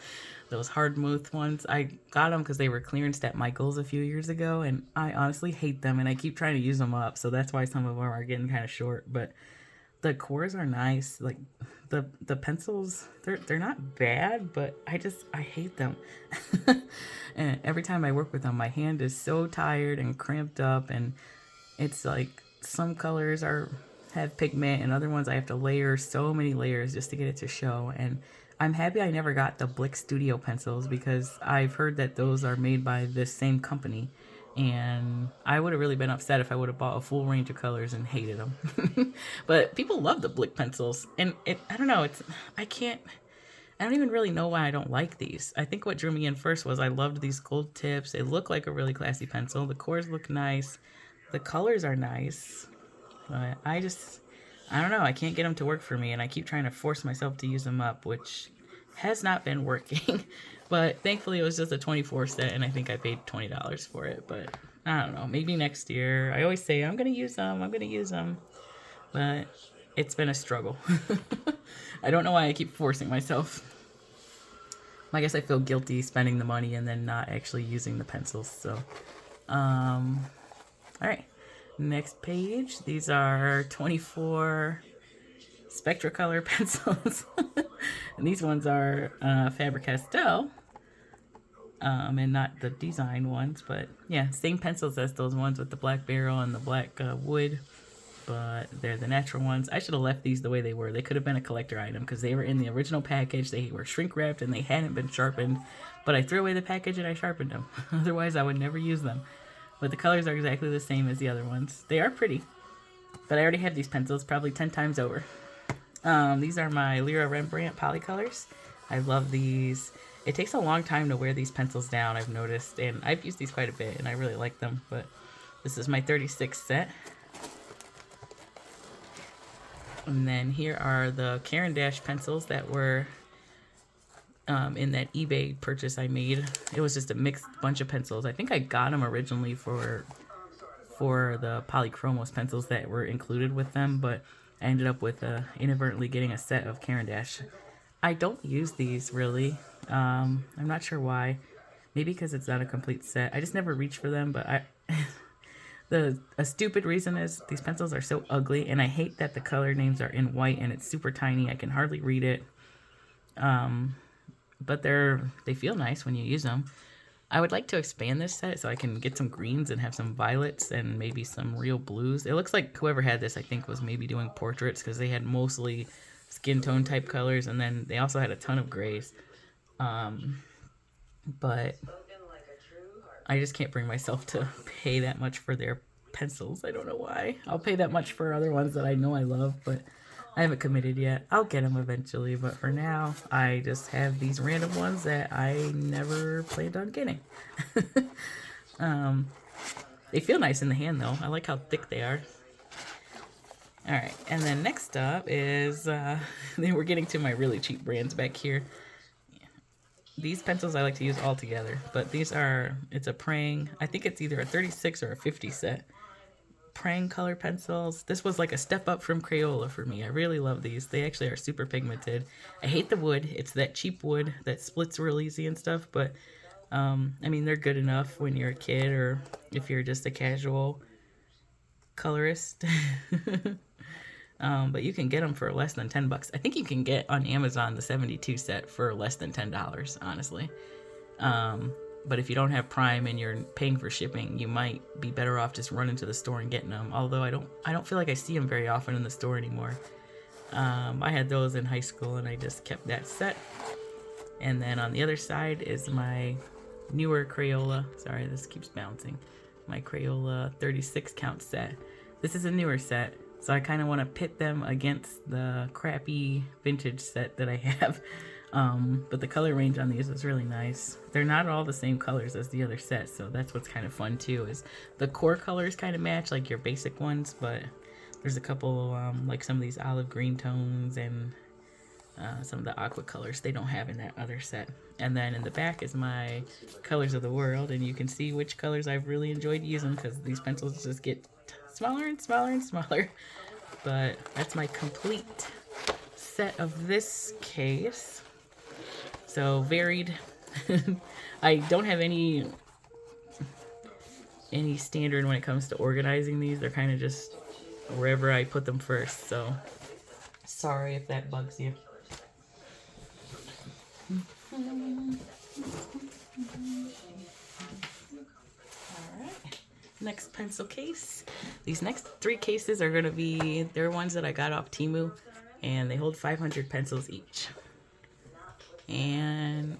those hard mouth ones, I got them because they were clearanced at Michael's a few years ago, and I honestly hate them, and I keep trying to use them up, so that's why some of them are getting kind of short. But the cores are nice. Like the pencils, they're not bad, but I hate them. And every time I work with them, my hand is so tired and cramped up, and it's like some colors have pigment and other ones I have to layer so many layers just to get it to show. And I'm happy I never got the Blick Studio pencils because I've heard that those are made by this same company, and I would have really been upset if I would have bought a full range of colors and hated them. But people love the Blick pencils, and I don't know, I don't even really know why I don't like these. I think what drew me in first was I loved these gold tips. They look like a really classy pencil. The cores look nice. The colors are nice. But I don't know. I can't get them to work for me, and I keep trying to force myself to use them up, which has not been working. But thankfully it was just a 24 set and I think I paid $20 for it. But I don't know, maybe next year. I always say I'm gonna use them, I'm gonna use them, but it's been a struggle. I don't know why I keep forcing myself. I guess I feel guilty spending the money and then not actually using the pencils. So all right, next page. These are 24 Spectra color pencils. And these ones are Faber-Castell, and not the design ones, but yeah, same pencils as those ones with the black barrel and the black wood, but they're the natural ones. I should have left these the way they were. They could have been a collector item because they were in the original package. They were shrink wrapped and they hadn't been sharpened, but I threw away the package and I sharpened them. Otherwise I would never use them. But the colors are exactly the same as the other ones. They are pretty, but I already have these pencils probably 10 times over. These are my Lyra Rembrandt Polycolors. I love these. It takes a long time to wear these pencils down, I've noticed, and I've used these quite a bit and I really like them. But this is my 36 set. And then here are the Caran d'Ache pencils that were in that eBay purchase I made. It was just a mixed bunch of pencils. I think I got them originally for the Polychromos pencils that were included with them, but I ended up with inadvertently getting a set of Caran d'Ache. I don't use these really. I'm not sure why. Maybe because it's not a complete set. I just never reach for them, but a stupid reason is these pencils are so ugly, and I hate that the color names are in white and it's super tiny. I can hardly read it. But they feel nice when you use them. I would like to expand this set so I can get some greens and have some violets and maybe some real blues. It looks like whoever had this, I think, was maybe doing portraits because they had mostly skin tone type colors, and then they also had a ton of grays. But I just can't bring myself to pay that much for their pencils. I don't know why. I'll pay that much for other ones that I know I love, but I haven't committed yet. I'll get them eventually, but for now, I just have these random ones that I never planned on getting. They feel nice in the hand, though. I like how thick they are. All right, and then next up is, we're getting to my really cheap brands back here. These pencils I like to use all together, but these are, it's a Prang, I think it's either a 36 or a 50 set. Prang color pencils. This was like a step up from Crayola for me. I really love these. They actually are super pigmented. I hate the wood. It's that cheap wood that splits real easy and stuff, but I mean, they're good enough when you're a kid or if you're just a casual colorist. But you can get them for less than 10 bucks. I think you can get on Amazon the 72 set for less than $10, honestly. But if you don't have Prime and you're paying for shipping, you might be better off just running to the store and getting them. Although I don't feel like I see them very often in the store anymore. I had those in high school and I just kept that set. And then on the other side is my newer Crayola. Sorry, this keeps bouncing. My Crayola 36 count set. This is a newer set, so I kind of want to pit them against the crappy vintage set that I have. But the color range on these is really nice. They're not all the same colors as the other set, so that's what's kind of fun too, is the core colors kind of match like your basic ones, but there's a couple like some of these olive green tones and some of the aqua colors they don't have in that other set. And then in the back is my colors of the world, and you can see which colors I've really enjoyed using because these pencils just get smaller and smaller and smaller. But that's my complete set of this case. So varied. I don't have any standard when it comes to organizing these. They're kind of just wherever I put them first. So sorry if that bugs you. Alright, next pencil case. These next 3 cases are going to be, they're ones that I got off Temu, and they hold 500 pencils each. And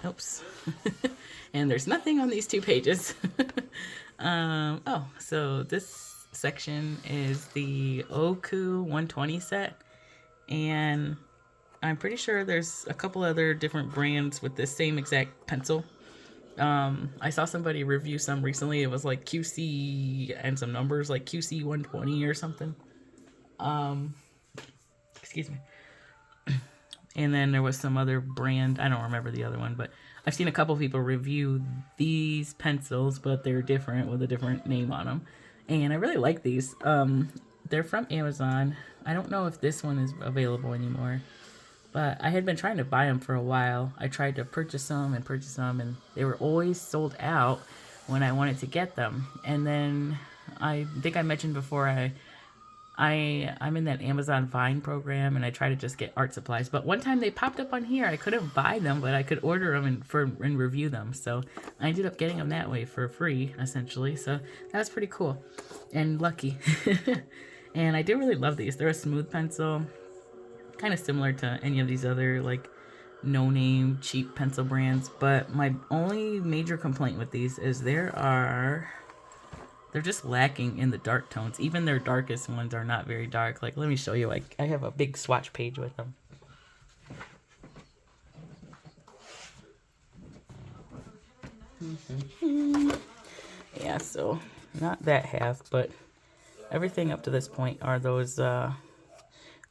oops. And there's nothing on these 2 pages. Oh, so this section is the Oku 120 set, and I'm pretty sure there's a couple other different brands with the same exact pencil. I saw somebody review some recently. It was like QC and some numbers, like QC 120 or something. Excuse me. And then there was some other brand, I don't remember the other one, but I've seen a couple people review these pencils, but they're different with a different name on them. And I really like these. They're from Amazon. I don't know if this one is available anymore, but I had been trying to buy them for a while. I tried to purchase them, and they were always sold out when I wanted to get them. And then I think I mentioned before, I'm in that Amazon Vine program, and I try to just get art supplies. But one time they popped up on here. I couldn't buy them, but I could order them and review them. So I ended up getting them that way for free, essentially. So that was pretty cool and lucky. And I do really love these. They're a smooth pencil, kind of similar to any of these other like no-name cheap pencil brands. But my only major complaint with these is they're just lacking in the dark tones. Even their darkest ones are not very dark. Like, let me show you. I have a big swatch page with them. Yeah, so not that half, but everything up to this point are those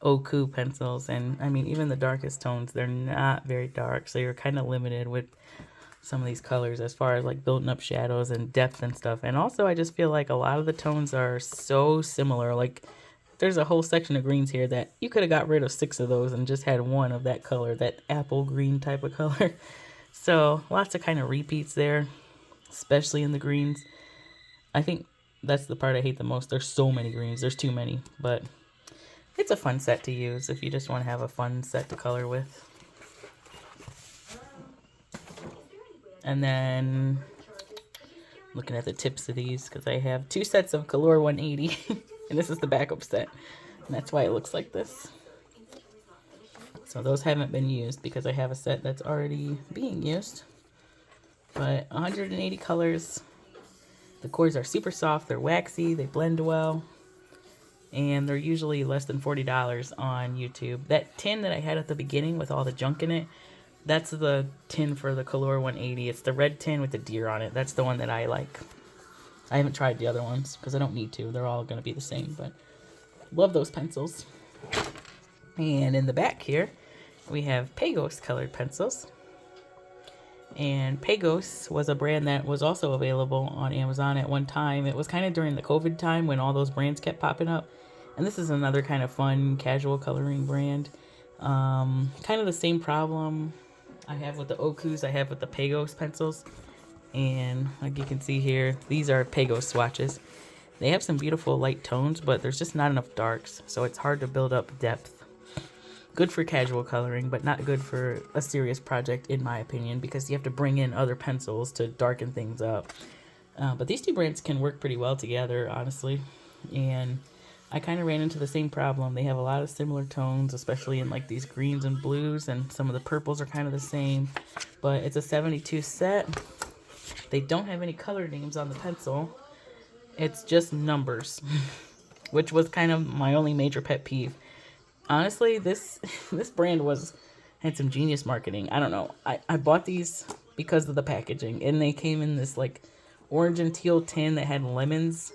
Oku pencils. And I mean, even the darkest tones, they're not very dark. So you're kind of limited with some of these colors as far as like building up shadows and depth and stuff. And also I just feel like a lot of the tones are so similar. Like there's a whole section of greens here that you could have got rid of 6 of those and just had one of that color, that apple green type of color. So lots of kind of repeats there, especially in the greens. I think that's the part I hate the most. There's so many greens. There's too many, but it's a fun set to use if you just want to have a fun set to color with. And then looking at the tips of these, because I have 2 sets of Color 180 and this is the backup set, and that's why it looks like this. So those haven't been used because I have a set that's already being used. But 180 colors. The cores are super soft, they're waxy, they blend well, and they're usually less than $40 on YouTube. That tin that I had at the beginning with all the junk in it, that's the tin for the Color 180. It's the red tin with the deer on it. That's the one that I like. I haven't tried the other ones because I don't need to. They're all going to be the same, but love those pencils. And in the back here, we have Pagos colored pencils. And Pagos was a brand that was also available on Amazon at one time. It was kind of during the COVID time when all those brands kept popping up. And this is another kind of fun, casual coloring brand. Kind of the same problem I have with the Okus, I have with the Pagos pencils. And like you can see here, these are Pagos swatches. They have some beautiful light tones, but there's just not enough darks, so it's hard to build up depth. Good for casual coloring, but not good for a serious project, in my opinion, because you have to bring in other pencils to darken things up. But these 2 brands can work pretty well together, honestly. And I kind of ran into the same problem. They have a lot of similar tones, especially in like these greens and blues, and some of the purples are kind of the same. But it's a 72 set. They don't have any color names on the pencil. It's just numbers, which was kind of my only major pet peeve. Honestly, this brand had some genius marketing. I don't know. I bought these because of the packaging, and they came in this like orange and teal tin that had lemons.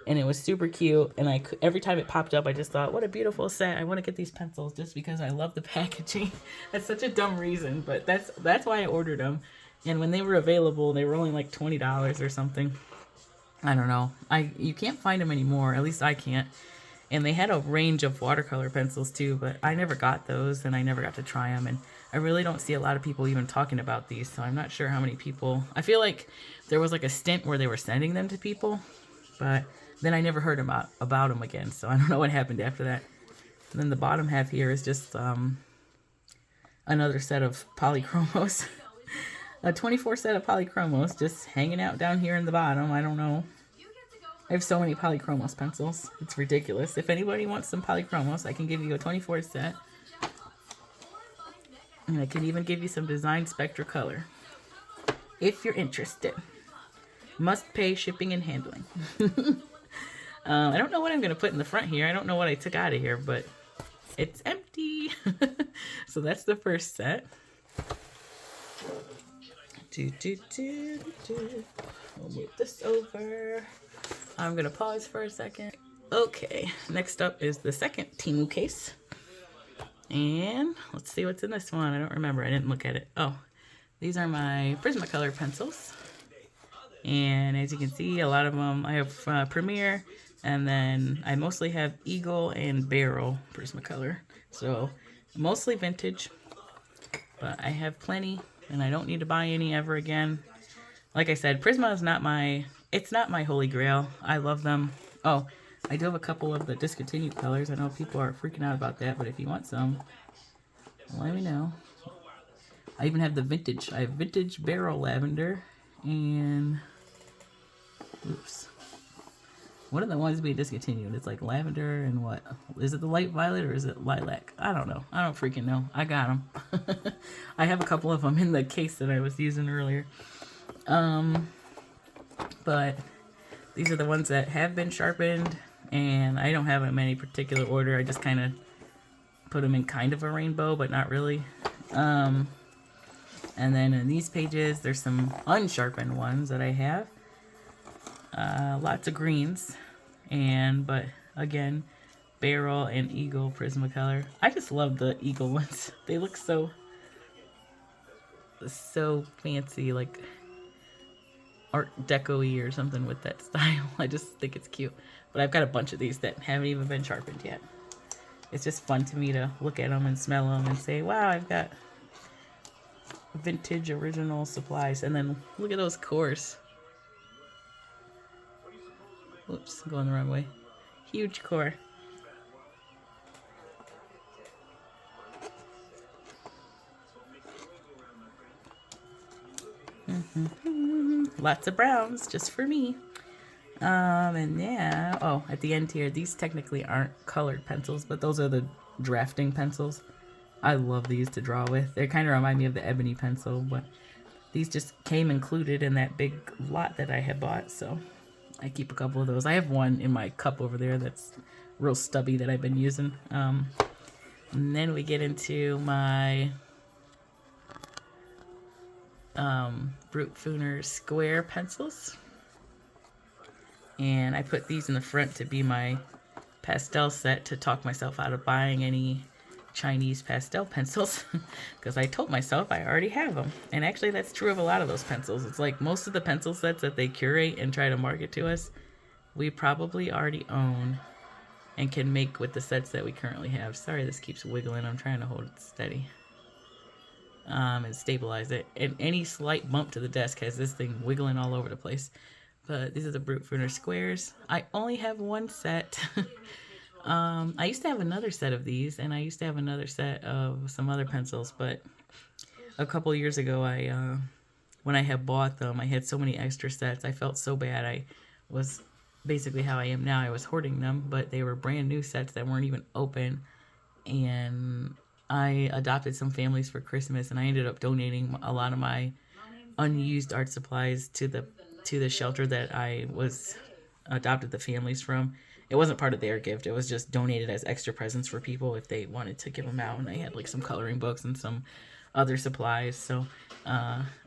And it was super cute, and every time it popped up, I just thought, what a beautiful set. I want to get these pencils just because I love the packaging. That's such a dumb reason, but that's why I ordered them. And when they were available, they were only like $20 or something. I don't know. You can't find them anymore, at least I can't. And they had a range of watercolor pencils too, but I never got those, and I never got to try them. And I really don't see a lot of people even talking about these, so I'm not sure how many people. I feel like there was like a stint where they were sending them to people, but then I never heard about them again, so I don't know what happened after that. And then the bottom half here is just another set of polychromos. A 24 set of polychromos just hanging out down here in the bottom. I don't know. I have so many polychromos pencils. It's ridiculous. If anybody wants some polychromos, I can give you a 24 set. And I can even give you some design Spectra color, if you're interested. Must pay shipping and handling. I don't know what I'm going to put in the front here. I don't know what I took out of here, but it's empty. So that's the first set. We'll move this over. I'm going to pause for a second. Okay, next up is the second Temu case. And let's see what's in this one. I don't remember. I didn't look at it. Oh, these are my Prismacolor pencils. And as you can see, a lot of them, I have Premier, and then I mostly have Eagle and Barrel Prismacolor. So mostly vintage, but I have plenty, and I don't need to buy any ever again. Like I said, Prisma is not my, it's not my holy grail. I love them. Oh, I do have a couple of the discontinued colors. I know people are freaking out about that, but if you want some, let me know. I even have the vintage. I have vintage Barrel Lavender and, oops. One of the ones being discontinued. It's like lavender and what? Is it the light violet or is it lilac? I don't know. I don't freaking know. I got them. I have a couple of them in the case that I was using earlier. But these are the ones that have been sharpened, and I don't have them in any particular order. I just kind of put them in kind of a rainbow, but not really. And then in these pages, there's some unsharpened ones that I have. Lots of greens, but again, Barrel and Eagle Prismacolor. I just love the Eagle ones. They look so fancy, like Art Deco-y or something with that style. I just think it's cute. But I've got a bunch of these that haven't even been sharpened yet. It's just fun to me to look at them and smell them and say, wow, I've got vintage original supplies. And then look at those cores. Oops, I'm going the wrong way. Huge core. Lots of browns just for me. And yeah, oh, at the end here, these technically aren't colored pencils, but those are the drafting pencils. I love these to draw with. They kind of remind me of the ebony pencil, but these just came included in that big lot that I had bought, so I keep a couple of those. I have one in my cup over there that's real stubby that I've been using. And then we get into my Brute Fooner square pencils. And I put these in the front to be my pastel set to talk myself out of buying any Chinese pastel pencils because I told myself I already have them. And actually that's true of a lot of those pencils. It's like most of the pencil sets that they curate and try to market to us, we probably already own and can make with the sets that we currently have. Sorry, this keeps wiggling. I'm trying to hold it steady and stabilize it. And any slight bump to the desk has this thing wiggling all over the place. But these are the Brute Fooner squares. I only have one set. I used to have another set of these, and I used to have another set of some other pencils, but a couple years ago, when I had bought them, I had so many extra sets. I felt so bad. I was basically how I am now. I was hoarding them, but they were brand new sets that weren't even open, and I adopted some families for Christmas, and I ended up donating a lot of my unused art supplies to the shelter that I was adopted the families from. It wasn't part of their gift. It was just donated as extra presents for people if they wanted to give them out. And I had like some coloring books and some other supplies. So,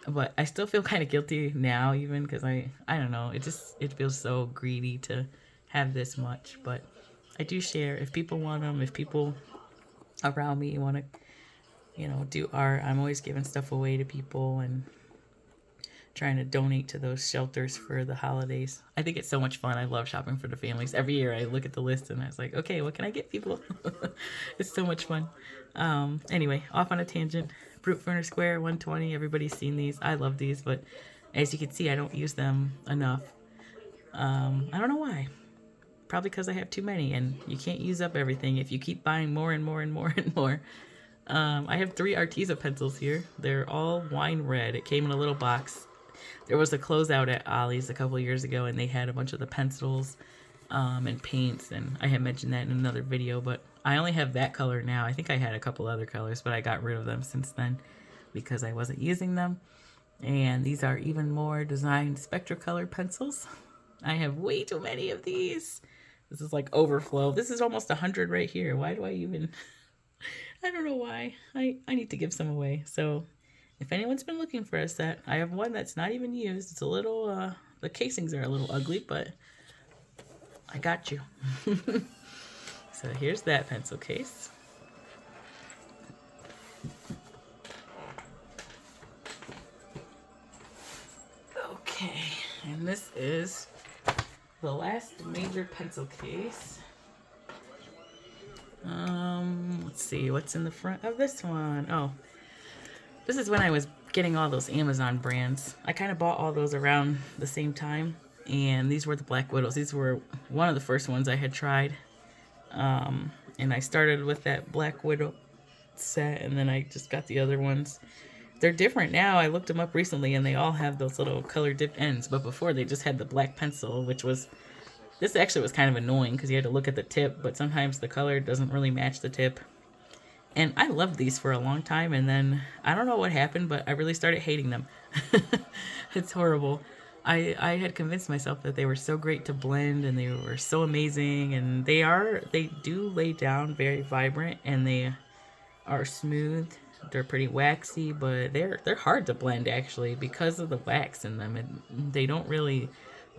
but I still feel kind of guilty now, even because I don't know. It feels so greedy to have this much. But I do share if people want them. If people around me want to, do art, I'm always giving stuff away to people and trying to donate to those shelters for the holidays. I think it's so much fun. I love shopping for the families. Every year I look at the list and I was like, okay, what can I get people? It's so much fun. Anyway, off on a tangent. Brute Fooner Square 120. Everybody's seen these. I love these, but as you can see, I don't use them enough. I don't know why. Probably because I have too many, and you can't use up everything if you keep buying more and more and more and more. I have 3 Arteza pencils here. They're all wine red. It came in a little box. There was a closeout at Ollie's a couple years ago, and they had a bunch of the pencils and paints, and I had mentioned that in another video, but I only have that color now. I think I had a couple other colors, but I got rid of them since then because I wasn't using them. And these are even more designed Spectra color pencils. I have way too many of these. This is like overflow. This is almost 100 right here. Why do I even... I don't know why. I need to give some away. So if anyone's been looking for a set, I have one that's not even used. It's a little, the casings are a little ugly, but I got you. So here's that pencil case. Okay, and this is the last major pencil case. Let's see what's in the front of this one. Oh, this is when I was getting all those Amazon brands. I kind of bought all those around the same time, and these were the Black Widows. These were one of the first ones I had tried. And I started with that Black Widow set, and then I just got the other ones. They're different now. I looked them up recently, and they all have those little color dipped ends, but before they just had the black pencil, which was, this actually was kind of annoying because you had to look at the tip, but sometimes the color doesn't really match the tip. And I loved these for a long time, and then I don't know what happened, but I really started hating them. It's horrible. I had convinced myself that they were so great to blend, and they were so amazing, and they do lay down very vibrant, and they are smooth. They're pretty waxy, but they're hard to blend actually because of the wax in them, and they don't really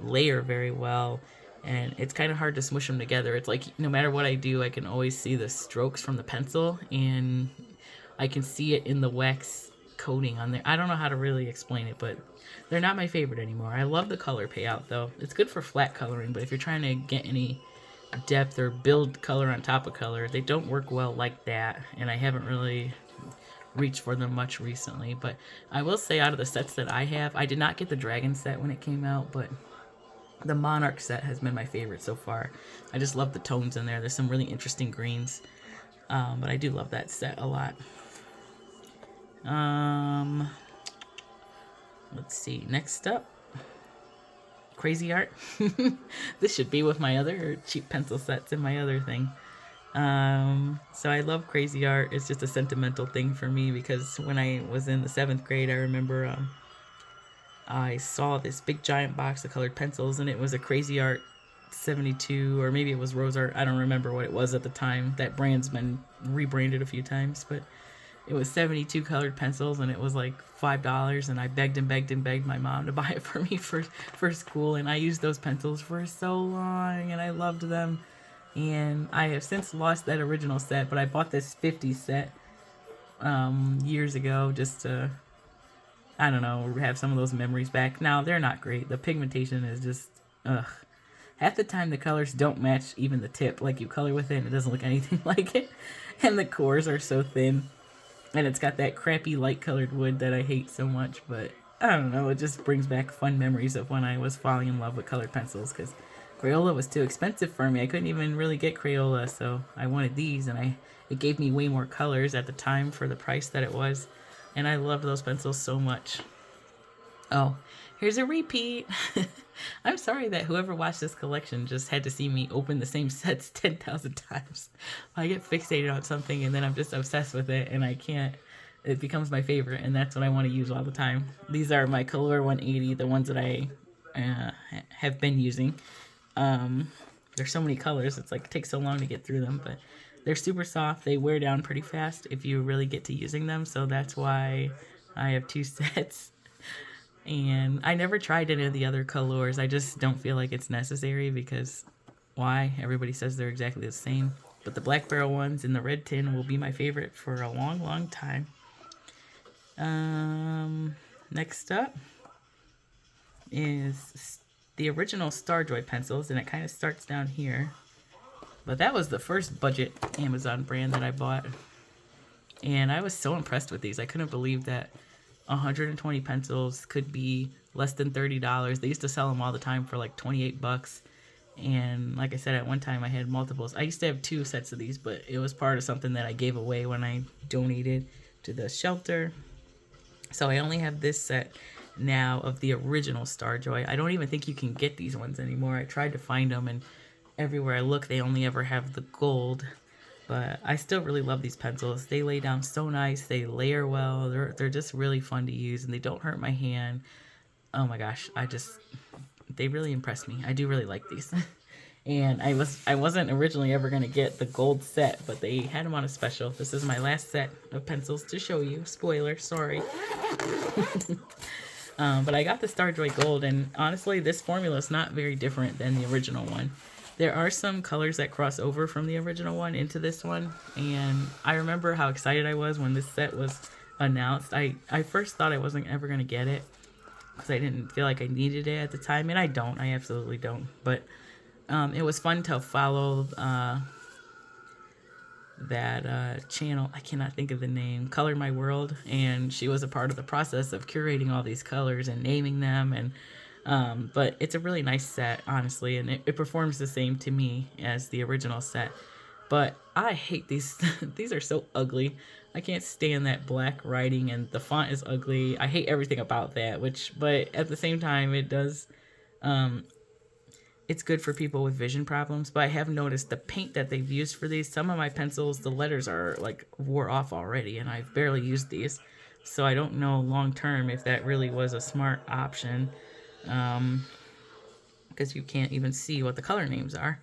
layer very well. And it's kind of hard to smush them together. It's like no matter what I do, I can always see the strokes from the pencil, and I can see it in the wax coating on there. I don't know how to really explain it, but they're not my favorite anymore. I love the color payout though. It's good for flat coloring, but if you're trying to get any depth or build color on top of color, they don't work well like that, and I haven't really reached for them much recently. But I will say, out of the sets that I have, I did not get the Dragon set when it came out, but the Monarch set has been my favorite so far. I just love the tones in there. There's some really interesting greens. But I do love that set a lot. Let's see. Next up, Crazy Art. This should be with my other cheap pencil sets in my other thing. So I love Crazy Art. It's just a sentimental thing for me because when I was in the 7th grade, I remember I saw this big giant box of colored pencils, and it was a Crazy Art 72, or maybe it was Rose Art. I don't remember what it was at the time. That brand's been rebranded a few times, but it was 72 colored pencils, and it was like $5, and I begged and begged and begged my mom to buy it for me for school, and I used those pencils for so long, and I loved them. And I have since lost that original set, but I bought this 50 set years ago just to, I don't know, have some of those memories back. Now, they're not great. The pigmentation is just, ugh. Half the time, the colors don't match even the tip. Like, you color with it, and it doesn't look anything like it. And the cores are so thin. And it's got that crappy light-colored wood that I hate so much. But, I don't know, it just brings back fun memories of when I was falling in love with colored pencils. Because Crayola was too expensive for me. I couldn't even really get Crayola, so I wanted these. And it gave me way more colors at the time for the price that it was. And I loved those pencils so much. Oh, here's a repeat. I'm sorry that whoever watched this collection just had to see me open the same sets 10,000 times. I get fixated on something, and then I'm just obsessed with it, and I can't. It becomes my favorite, and that's what I want to use all the time. These are my Color 180, the ones that I have been using. There's so many colors. It's like it takes so long to get through them, but they're super soft. They wear down pretty fast if you really get to using them, so that's why I have 2 sets. And I never tried any of the other colors. I just don't feel like it's necessary because why? Everybody says they're exactly the same. But the Black Barrel ones in the red tin will be my favorite for a long, long time. Next up is the original Starjoy pencils, and it kind of starts down here. But that was the first budget Amazon brand that I bought. And I was so impressed with these. I couldn't believe that 120 pencils could be less than $30. They used to sell them all the time for like 28 bucks. And like I said, at one time I had multiples. I used to have 2 sets of these, but it was part of something that I gave away when I donated to the shelter. So I only have this set now of the original Starjoy. I don't even think you can get these ones anymore. I tried to find them, and everywhere I look, they only ever have the gold. But I still really love these pencils. They lay down so nice. They layer well. They're just really fun to use, and they don't hurt my hand. Oh my gosh, they really impress me. I do really like these. And I wasn't originally ever going to get the gold set, but they had them on a special. This is my last set of pencils to show you. Spoiler, sorry. But I got the Starjoy Gold, and honestly, this formula is not very different than the original one. There are some colors that cross over from the original one into this one, and I remember how excited I was when this set was announced. I first thought I wasn't ever going to get it, because I didn't feel like I needed it at the time, and I don't. I absolutely don't. But it was fun to follow that channel. I cannot think of the name, Color My World, and she was a part of the process of curating all these colors and naming them. And but it's a really nice set, honestly, and it performs the same to me as the original set. But I hate these. These are so ugly. I can't stand that black writing, and the font is ugly. I hate everything about that. But at the same time, it does. It's good for people with vision problems. But I have noticed the paint that they've used for these. Some of my pencils, the letters are like wore off already, and I've barely used these. So I don't know long term if that really was a smart option, because you can't even see what the color names are.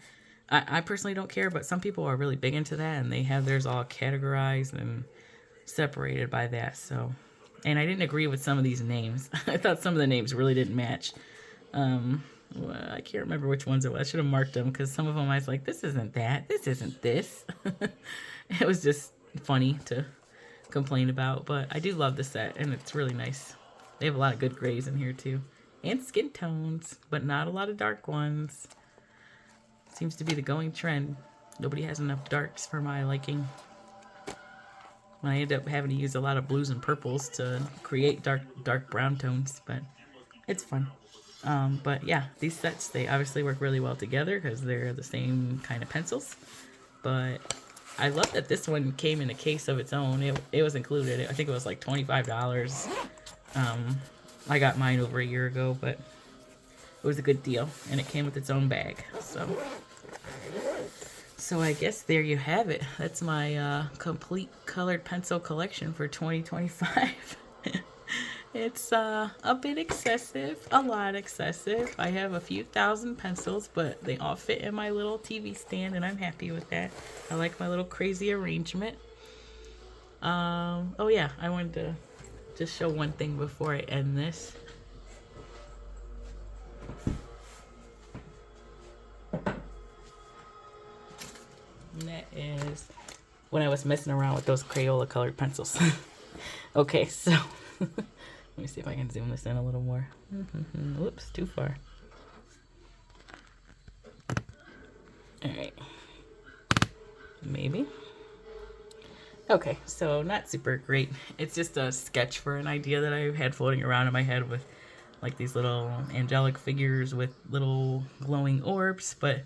I personally don't care, but some people are really big into that, and they have theirs all categorized and separated by that. So, and I didn't agree with some of these names. I thought some of the names really didn't match. Well, I can't remember which ones it was. I should have marked them, because some of them I was like, this isn't that. This isn't this. It was just funny to complain about, but I do love the set, and it's really nice. They have a lot of good grays in here too, and skin tones, but not a lot of dark ones. Seems to be the going trend. Nobody has enough darks for my liking. I end up having to use a lot of blues and purples to create dark brown tones, but it's fun. But yeah, these sets, they obviously work really well together because they're the same kind of pencils. But I love that this one came in a case of its own. It was included. I think it was like $25. I got mine over a year ago, but it was a good deal, and it came with its own bag. So I guess there you have it. That's my complete colored pencil collection for 2025. It's a bit excessive, a lot excessive. I have a few thousand pencils, but they all fit in my little TV stand, and I'm happy with that. I like my little crazy arrangement. Oh yeah, I wanted to just show one thing before I end this. And that is when I was messing around with those Crayola colored pencils. Okay, so let me see if I can zoom this in a little more. Whoops, too far. Alright. Maybe. Okay, so not super great. It's just a sketch for an idea that I had floating around in my head with like these little angelic figures with little glowing orbs, but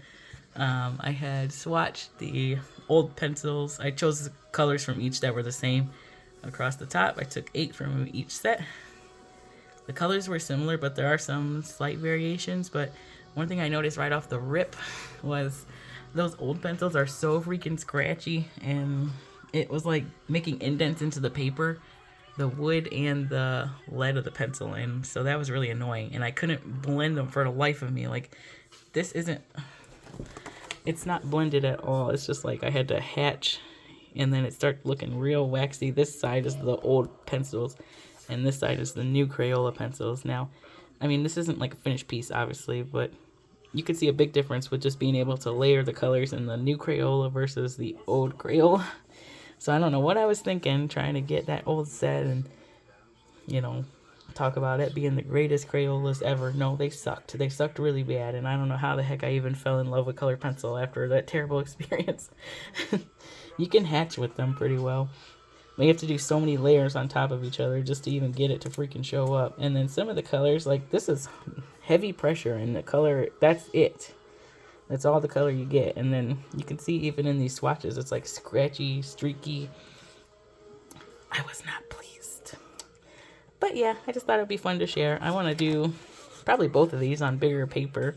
I had swatched the old pencils. I chose the colors from each that were the same across the top. I took 8 from each set. The colors were similar, but there are some slight variations. But one thing I noticed right off the rip was those old pencils are so freaking scratchy, and it was like making indents into the paper, the wood and the lead of the pencil, and so that was really annoying, and I couldn't blend them for the life of me. Like, this isn't, it's not blended at all. It's just like I had to hatch, and then it started looking real waxy. This side is the old pencils, and this side is the new Crayola pencils. Now, I mean, this isn't like a finished piece, obviously, but you could see a big difference with just being able to layer the colors in the new Crayola versus the old Crayola. So I don't know what I was thinking, trying to get that old set and, you know, talk about it being the greatest Crayolas ever. No, they sucked. They sucked really bad, and I don't know how the heck I even fell in love with colored pencil after that terrible experience. You can hatch with them pretty well. But you have to do so many layers on top of each other just to even get it to freaking show up. And then some of the colors, like this is heavy pressure, and the color, that's it. That's all the color you get. And then you can see even in these swatches, it's like scratchy, streaky. I was not pleased. But yeah, I just thought it'd be fun to share. I want to do probably both of these on bigger paper,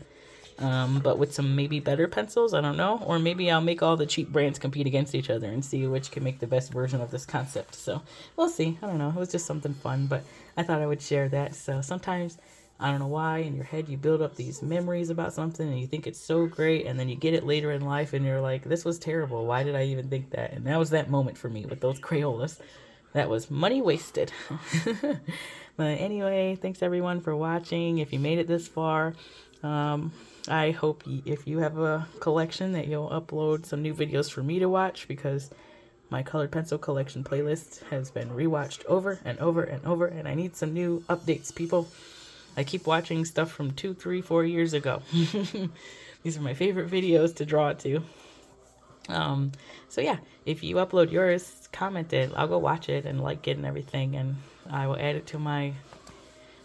but with some maybe better pencils. I don't know. Or maybe I'll make all the cheap brands compete against each other and see which can make the best version of this concept. So we'll see. I don't know. It was just something fun, but I thought I would share that. So sometimes, I don't know why, in your head you build up these memories about something and you think it's so great, and then you get it later in life and you're like, this was terrible. Why did I even think that? And that was that moment for me with those Crayolas. That was money wasted. But anyway, thanks everyone for watching. If you made it this far, I hope if you have a collection that you'll upload some new videos for me to watch, because my colored pencil collection playlist has been rewatched over and over and over, and I need some new updates, people. I keep watching stuff from 2, 3, 4 years ago. These are my favorite videos to draw to. So yeah, if you upload yours, comment it. I'll go watch it and like it and everything, and I will add it to my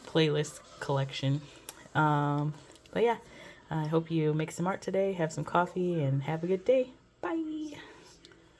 playlist collection. But yeah, I hope you make some art today, have some coffee, and have a good day.